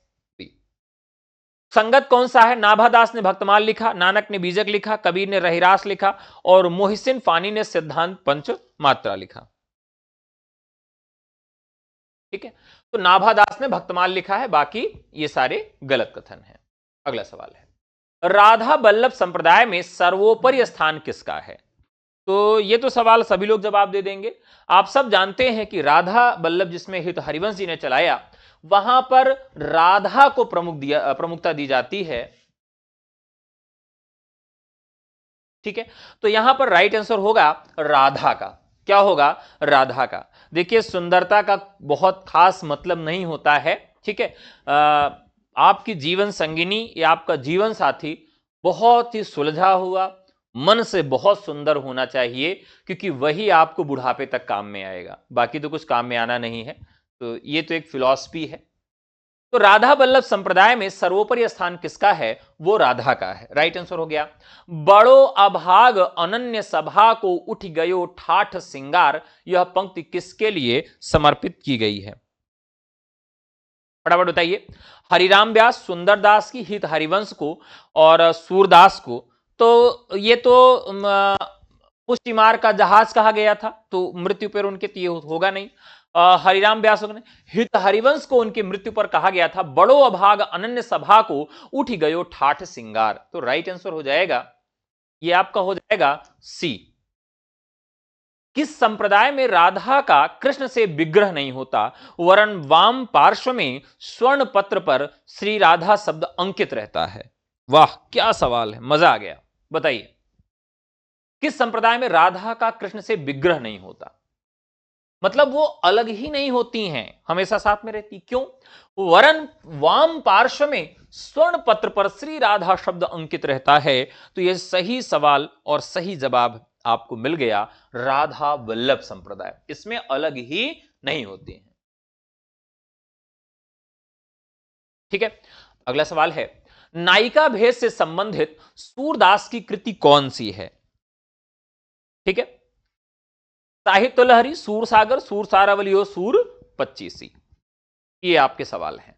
S1: संगत कौन सा है? नाभादास ने भक्तमाल लिखा, नानक ने बीजक लिखा, कबीर ने रहिरास लिखा, और मोहसिन फानी ने सिद्धांत पंचमात्रा लिखा। ठीक है, तो नाभादास ने भक्तमाल लिखा है, बाकी ये सारे गलत कथन हैं। अगला सवाल है, राधा बल्लभ संप्रदाय में सर्वोपरि स्थान किसका है? तो ये तो सवाल सभी लोग जवाब दे देंगे। आप सब जानते हैं कि राधा बल्लभ जिसमें हित हरिवंश जी ने चलाया, वहां पर राधा को प्रमुखता दी जाती है। ठीक है, तो यहां पर राइट आंसर होगा राधा का। क्या होगा? राधा का। देखिए, सुंदरता का बहुत खास मतलब नहीं होता है। ठीक है, आपकी जीवन संगिनी या आपका जीवन साथी बहुत ही सुलझा हुआ, मन से बहुत सुंदर होना चाहिए, क्योंकि वही आपको बुढ़ापे तक काम में आएगा। बाकी तो कुछ काम में आना नहीं है। तो ये तो एक फिलॉसफी है। तो राधा वल्लभ संप्रदाय में सर्वोपरि स्थान किसका है? वो राधा का है। राइट आंसर हो गया। बड़ो अभाग अनन्य सभा को उठ गयो ठाठ सिंगार, यह पंक्ति किसके लिए समर्पित की गई है? फटाफट बताइए। हरिराम व्यास, सुंदरदास की हित हरिवंश को और सूरदास को। तो ये तो पुष्टिमार का जहाज कहा गया था, तो मृत्यु पर उनके ये होगा नहीं। हरिराम व्यास ने हित हरिवंश को उनकी मृत्यु पर कहा गया था। बड़ो अभाग अनन्य सभा को उठ गयो ठाठ सिंगार। तो राइट आंसर हो जाएगा, ये आपका हो जाएगा सी। किस संप्रदाय में राधा का कृष्ण से विग्रह नहीं होता, वरन वाम पार्श्व में स्वर्ण पत्र पर श्री राधा शब्द अंकित रहता है? वाह, क्या सवाल है, मजा आ गया। बताइए, किस संप्रदाय में राधा का कृष्ण से विग्रह नहीं होता? मतलब वो अलग ही नहीं होती हैं, हमेशा साथ में रहती। क्यों? वरन वाम पार्श्व में स्वर्ण पत्र पर श्री राधा शब्द अंकित रहता है। तो यह सही सवाल और सही जवाब आपको मिल गया, राधा वल्लभ संप्रदाय। इसमें अलग ही नहीं होती हैं। ठीक है, अगला सवाल है, नायिका भेद से संबंधित सूरदास की कृति कौन सी है? ठीक है, साहित्य लहरी, सूर सागर, सूर सारावली और सूर पच्चीसी। ये आपके सवाल हैं।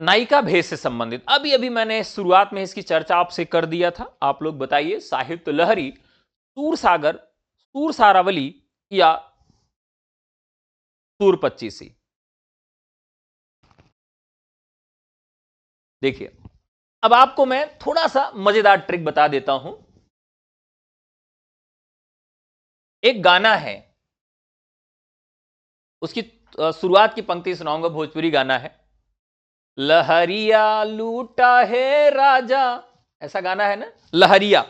S1: नायिका भेद से संबंधित अभी अभी मैंने शुरुआत में इसकी चर्चा आपसे कर दिया था। आप लोग बताइए, साहित्य लहरी, सूर सागर, सूर सारावली या सूर पच्चीसी? देखिए, अब आपको मैं थोड़ा सा मजेदार ट्रिक बता देता हूं। एक गाना है, उसकी शुरुआत की पंक्ति सुनाऊंगा, भोजपुरी गाना है। लहरिया लूटा है राजा, ऐसा गाना है ना, लहरिया।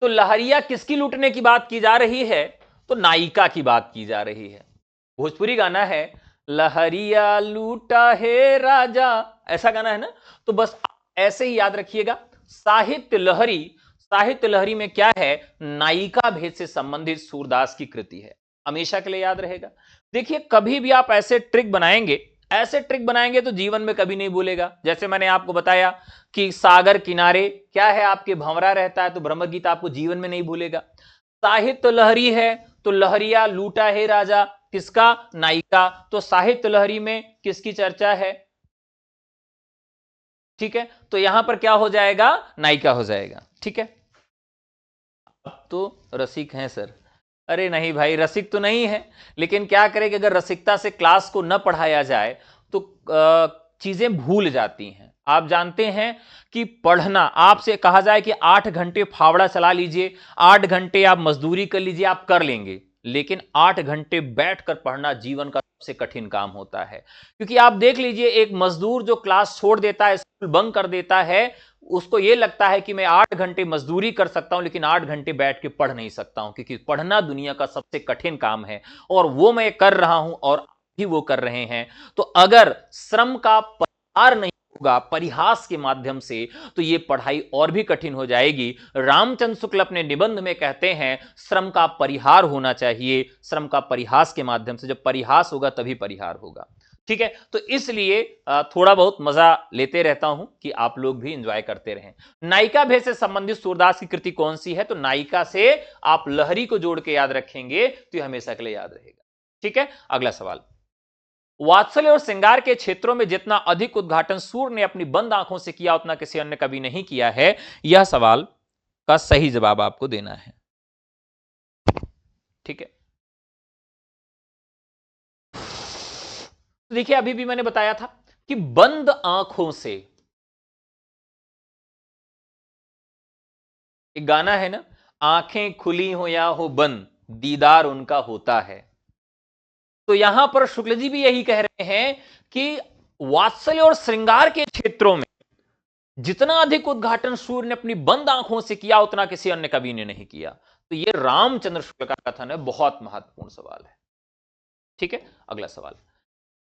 S1: तो लहरिया किसकी लूटने की बात की जा रही है? तो नायिका की बात की जा रही है। भोजपुरी गाना है, लहरिया लूटा है राजा, ऐसा गाना है ना। तो बस ऐसे ही याद रखिएगा, साहित्य लहरी, साहित्य लहरी में क्या है? नायिका भेद से संबंधित सूरदास की कृति है। हमेशा के लिए याद रहेगा। देखिए, कभी भी आप ऐसे ट्रिक बनाएंगे, ऐसे ट्रिक बनाएंगे तो जीवन में कभी नहीं भूलेगा। जैसे मैंने आपको बताया कि सागर किनारे क्या है आपके, भंवरा रहता है, तो ब्रह्म गीता आपको जीवन में नहीं भूलेगा। साहित्य लहरी है, तो लहरिया लूटा है राजा, किसका? नायिका। तो साहित्य लहरी में किसकी चर्चा है? ठीक है, तो यहां पर क्या हो जाएगा? नायिका हो जाएगा। ठीक है, अब तो रसिक हैं सर। अरे नहीं भाई, रसिक तो नहीं है, लेकिन क्या करें कि अगर रसिकता से क्लास को न पढ़ाया जाए तो चीजें भूल जाती हैं। आप जानते हैं कि पढ़ना, आपसे कहा जाए कि 8 घंटे फावड़ा चला लीजिए, 8 घंटे आप मजदूरी कर लीजिए, आप कर लेंगे, लेकिन 8 घंटे बैठकर पढ़ना जीवन का सबसे कठिन काम होता है। क्योंकि आप देख लीजिए, एक मजदूर जो क्लास छोड़ देता है, स्कूल बंक कर देता है, उसको यह लगता है कि मैं 8 घंटे मजदूरी कर सकता हूं, लेकिन 8 घंटे बैठ के पढ़ नहीं सकता हूं, क्योंकि पढ़ना दुनिया का सबसे कठिन काम है, और वो मैं कर रहा हूं और भी वो कर रहे हैं। तो अगर श्रम का परिहार नहीं होगा, परिहास के माध्यम से, तो ये पढ़ाई और भी कठिन हो जाएगी। रामचंद्र शुक्ल अपने निबंध में कहते हैं, श्रम का परिहार होना चाहिए, श्रम का परिहास के माध्यम से। जब परिहास होगा तभी परिहार होगा। ठीक है, तो इसलिए थोड़ा बहुत मजा लेते रहता हूं कि आप लोग भी एंजॉय करते रहें। नायिका भेद से संबंधित सूरदास की कृति कौन सी है? तो नायिका से आप लहरी को जोड़ के याद रखेंगे तो हमेशा के लिए याद रहेगा। ठीक है, अगला सवाल, वात्सल्य और श्रृंगार के क्षेत्रों में जितना अधिक उद्घाटन सूर्य ने अपनी बंद आंखों से किया, उतना किसी अन्य कवि नहीं किया है। यह सवाल का सही जवाब आपको देना है। ठीक है, देखिए, अभी भी मैंने बताया था कि बंद आंखों से, एक गाना है ना, आंखें खुली हो या हो बंद दीदार उनका होता है। तो यहां पर शुक्ल जी भी यही कह रहे हैं कि वात्सल्य और श्रृंगार के क्षेत्रों में जितना अधिक उद्घाटन सूर्य ने अपनी बंद आंखों से किया उतना किसी अन्य कवि ने नहीं किया। तो यह रामचंद्र शुक्ल का कथन है, बहुत महत्वपूर्ण सवाल है। ठीक है, अगला सवाल,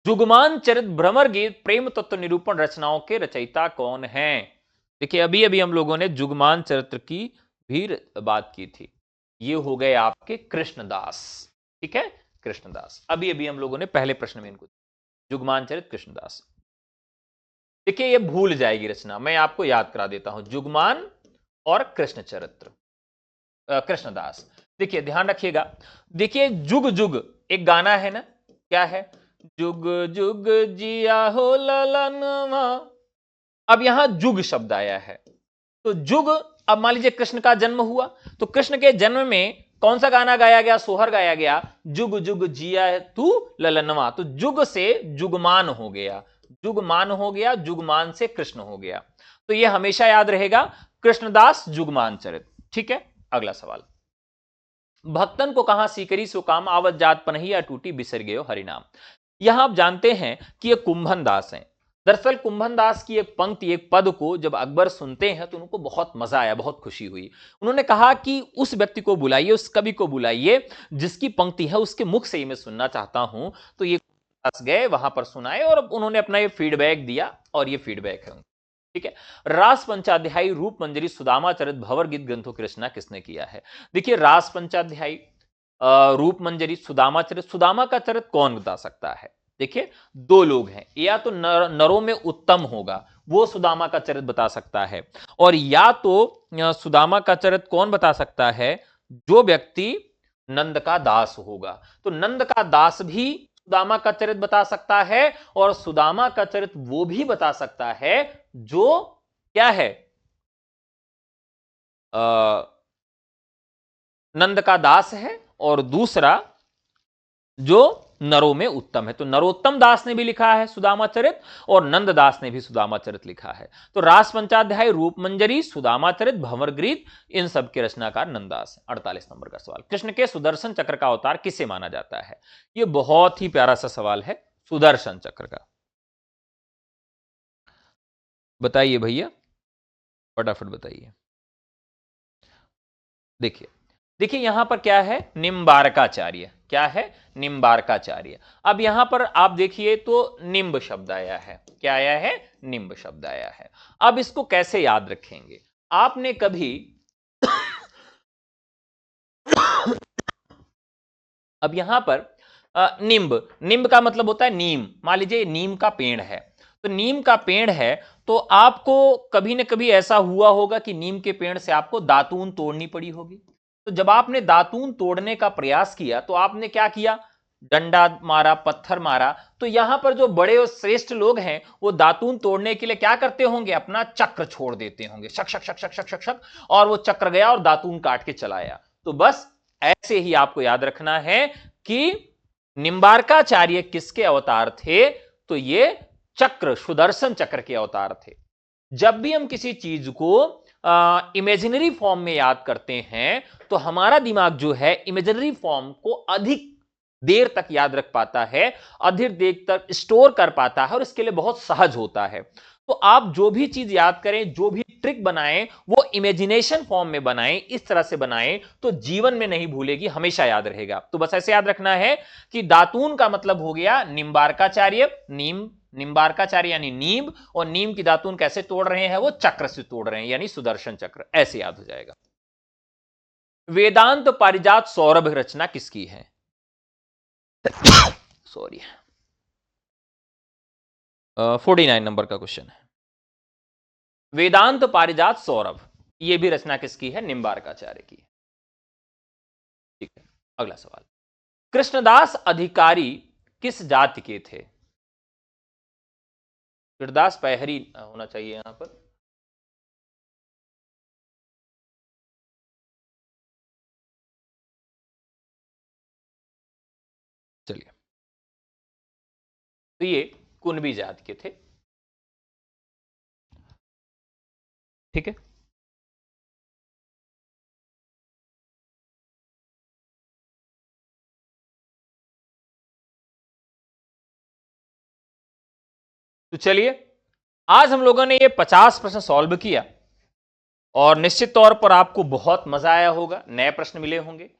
S1: जुगमान चरित भ्रमर गीत प्रेम तत्व निरूपण रचनाओं के रचयिता कौन है? देखिए अभी अभी हम लोगों ने जुगमान चरित्र की भी बात की थी, ये हो गए आपके कृष्णदास। ठीक है, कृष्णदास अभी अभी हम लोगों ने पहले प्रश्न में इनको, जुगमान चरित कृष्णदास। देखिए ये भूल जाएगी रचना, मैं आपको याद करा देता हूं, जुगमान और कृष्ण चरित्र, कृष्णदास। देखिए ध्यान रखिएगा, देखिए जुग जुग एक गाना है ना, क्या है, जुग जुग जिया हो ललनवा। अब यहां जुग शब्द आया है, तो जुग, अब मान लीजिए कृष्ण का जन्म हुआ, तो कृष्ण के जन्म में कौन सा गाना गाया गया, सोहर गाया गया, जुग जुग जिया तू ललनवा। तो जुग से जुगमान हो गया, जुगमान हो गया, जुगमान से कृष्ण हो गया। तो यह हमेशा याद रहेगा, कृष्णदास जुगमान चरित। ठीक है, अगला सवाल, भक्तन को कहां सीकरी सो काम आवत जात पनहिया टूटी बिसर गयो हरिनाम। यहां आप जानते हैं कि ये कुंभन दास हैं। दरअसल कुंभन दास की एक पंक्ति, एक पद को जब अकबर सुनते हैं तो उनको बहुत मजा आया, बहुत खुशी हुई। उन्होंने कहा कि उस व्यक्ति को बुलाइए, उस कवि को बुलाइए जिसकी पंक्ति है उसके मुख से ही मैं सुनना चाहता हूं। तो ये दास गए वहां पर सुनाए और उन्होंने अपना ये फीडबैक दिया, और ये फीडबैक है। ठीक है, रास पंचाध्यायी रूप मंजरी सुदामा चरित भंवर गीत ग्रंथों की रचना किसने किया है? देखिए रास पंचाध्यायी, रूप मंजरी, सुदामा चरित, सुदामा का चरित कौन बता सकता है? देखिए दो लोग हैं, या तो नरों में उत्तम होगा वो सुदामा का चरित बता सकता है, और या तो सुदामा का चरित कौन बता सकता है, जो व्यक्ति नंद का दास होगा। तो नंद का दास भी सुदामा का चरित बता सकता है, और सुदामा का चरित वो भी बता सकता है जो क्या है, नंद का दास है, और दूसरा जो नरों में उत्तम है। तो नरोत्तम दास ने भी लिखा है सुदामा चरित, और नंद दास ने भी सुदामा चरित लिखा है। तो रास पंचाध्याय, रूप मंजरी, सुदामा चरित, भंवर गीत, इन सब के रचनाकार नंददास है। 48 नंबर का सवाल, कृष्ण के सुदर्शन चक्र का अवतार किसे माना जाता है? यह बहुत ही प्यारा सा सवाल है, सुदर्शन चक्र का बताइए भैया, फटाफट बताइए। देखिए देखिए यहां पर क्या है, निम्बारकाचार्य, क्या है, निम्बारकाचार्य। अब यहां पर आप देखिए तो निम्ब शब्द आया है, क्या आया है, निम्ब शब्द आया है। अब इसको कैसे याद रखेंगे? आपने कभी अब यहां पर निम्ब, निम्ब का मतलब होता है नीम, मान लीजिए नीम का पेड़ है, तो नीम का पेड़ है, तो आपको कभी ना कभी ऐसा हुआ होगा कि नीम के पेड़ से आपको दातून तोड़नी पड़ी होगी। तो जब आपने दातून तोड़ने का प्रयास किया तो आपने क्या किया, डंडा मारा, पत्थर मारा। तो यहां पर जो बड़े और श्रेष्ठ लोग हैं वो दातून तोड़ने के लिए क्या करते होंगे, अपना चक्र छोड़ देते होंगे, शक शक शक शक शक शक शक, और वो चक्र गया और दातून काट के चलाया। तो बस ऐसे ही आपको याद रखना है कि निम्बारकाचार्य किसके अवतार थे, तो ये चक्र, सुदर्शन चक्र के अवतार थे। जब भी हम किसी चीज को इमेजिनरी फॉर्म में याद करते हैं तो हमारा दिमाग जो है इमेजिनरी फॉर्म को अधिक देर तक याद रख पाता है, अधिक देर तक स्टोर कर पाता है, और इसके लिए बहुत सहज होता है। तो आप जो भी चीज याद करें, जो भी ट्रिक बनाएं, वो इमेजिनेशन फॉर्म में बनाएं, इस तरह से बनाएं तो जीवन में नहीं भूलेगी, हमेशा याद रहेगा। तो बस ऐसे याद रखना है कि दातून का मतलब हो गया निम्बारकाचार्य, नीम, निम्बारकाचार्य यानी नीम, और नीम की दातून कैसे तोड़ रहे हैं, वो चक्र से तोड़ रहे हैं, यानी सुदर्शन चक्र, ऐसे याद हो जाएगा। वेदांत पारिजात सौरभ रचना किसकी है? सॉरी, 49 नंबर का क्वेश्चन है, वेदांत पारिजात सौरभ, यह भी रचना किसकी है, निम्बारकाचार्य की। ठीक है, अगला सवाल, कृष्णदास अधिकारी किस जाति के थे? कृष्णदास पहरी होना चाहिए यहां पर। चलिए, तो ये कुनबी जाति के थे। ठीक है, तो चलिए आज हम लोगों ने ये 50 प्रश्न सॉल्व किया और निश्चित तौर पर आपको बहुत मजा आया होगा, नए प्रश्न मिले होंगे।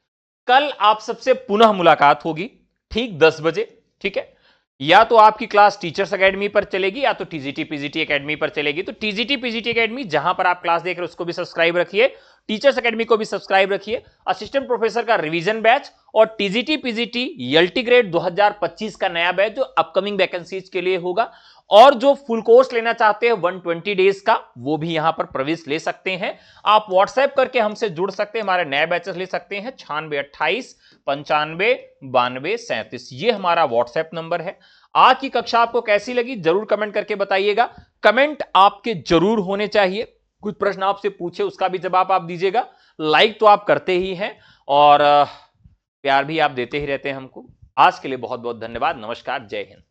S1: कल आप सबसे पुनः मुलाकात होगी ठीक 10 बजे। ठीक है, या तो आपकी क्लास टीचर्स एकेडमी पर चलेगी या तो टीजीटी पीजीटी एकेडमी पर चलेगी। तो टीजीटी पीजीटी एकेडमी जहां पर आप क्लास देख रहे हो उसको भी सब्सक्राइब रखिए, टीचर्स एकेडमी को भी सब्सक्राइब रखिए। असिस्टेंट प्रोफेसर का रिवीजन बैच और टीजीटी पीजीटी एलटी ग्रेड 2025 का नया बैच जो अपकमिंग वैकेंसीज के लिए होगा, और जो फुल कोर्स लेना चाहते हैं 120 डेज का, वो भी यहां पर प्रवेश ले सकते हैं। आप व्हाट्सएप करके हमसे जुड़ सकते हैं, हमारे नए बैचेस ले सकते हैं। 9628 95 92 37 ये हमारा व्हाट्सएप नंबर है। आज की कक्षा आपको कैसी लगी जरूर कमेंट करके बताइएगा। कमेंट आपके जरूर होने चाहिए, कुछ प्रश्न आपसे पूछे उसका भी जवाब आप दीजिएगा। लाइक तो आप करते ही हैं और प्यार भी आप देते ही रहते हैं हमको। आज के लिए बहुत बहुत धन्यवाद। नमस्कार, जय हिंद।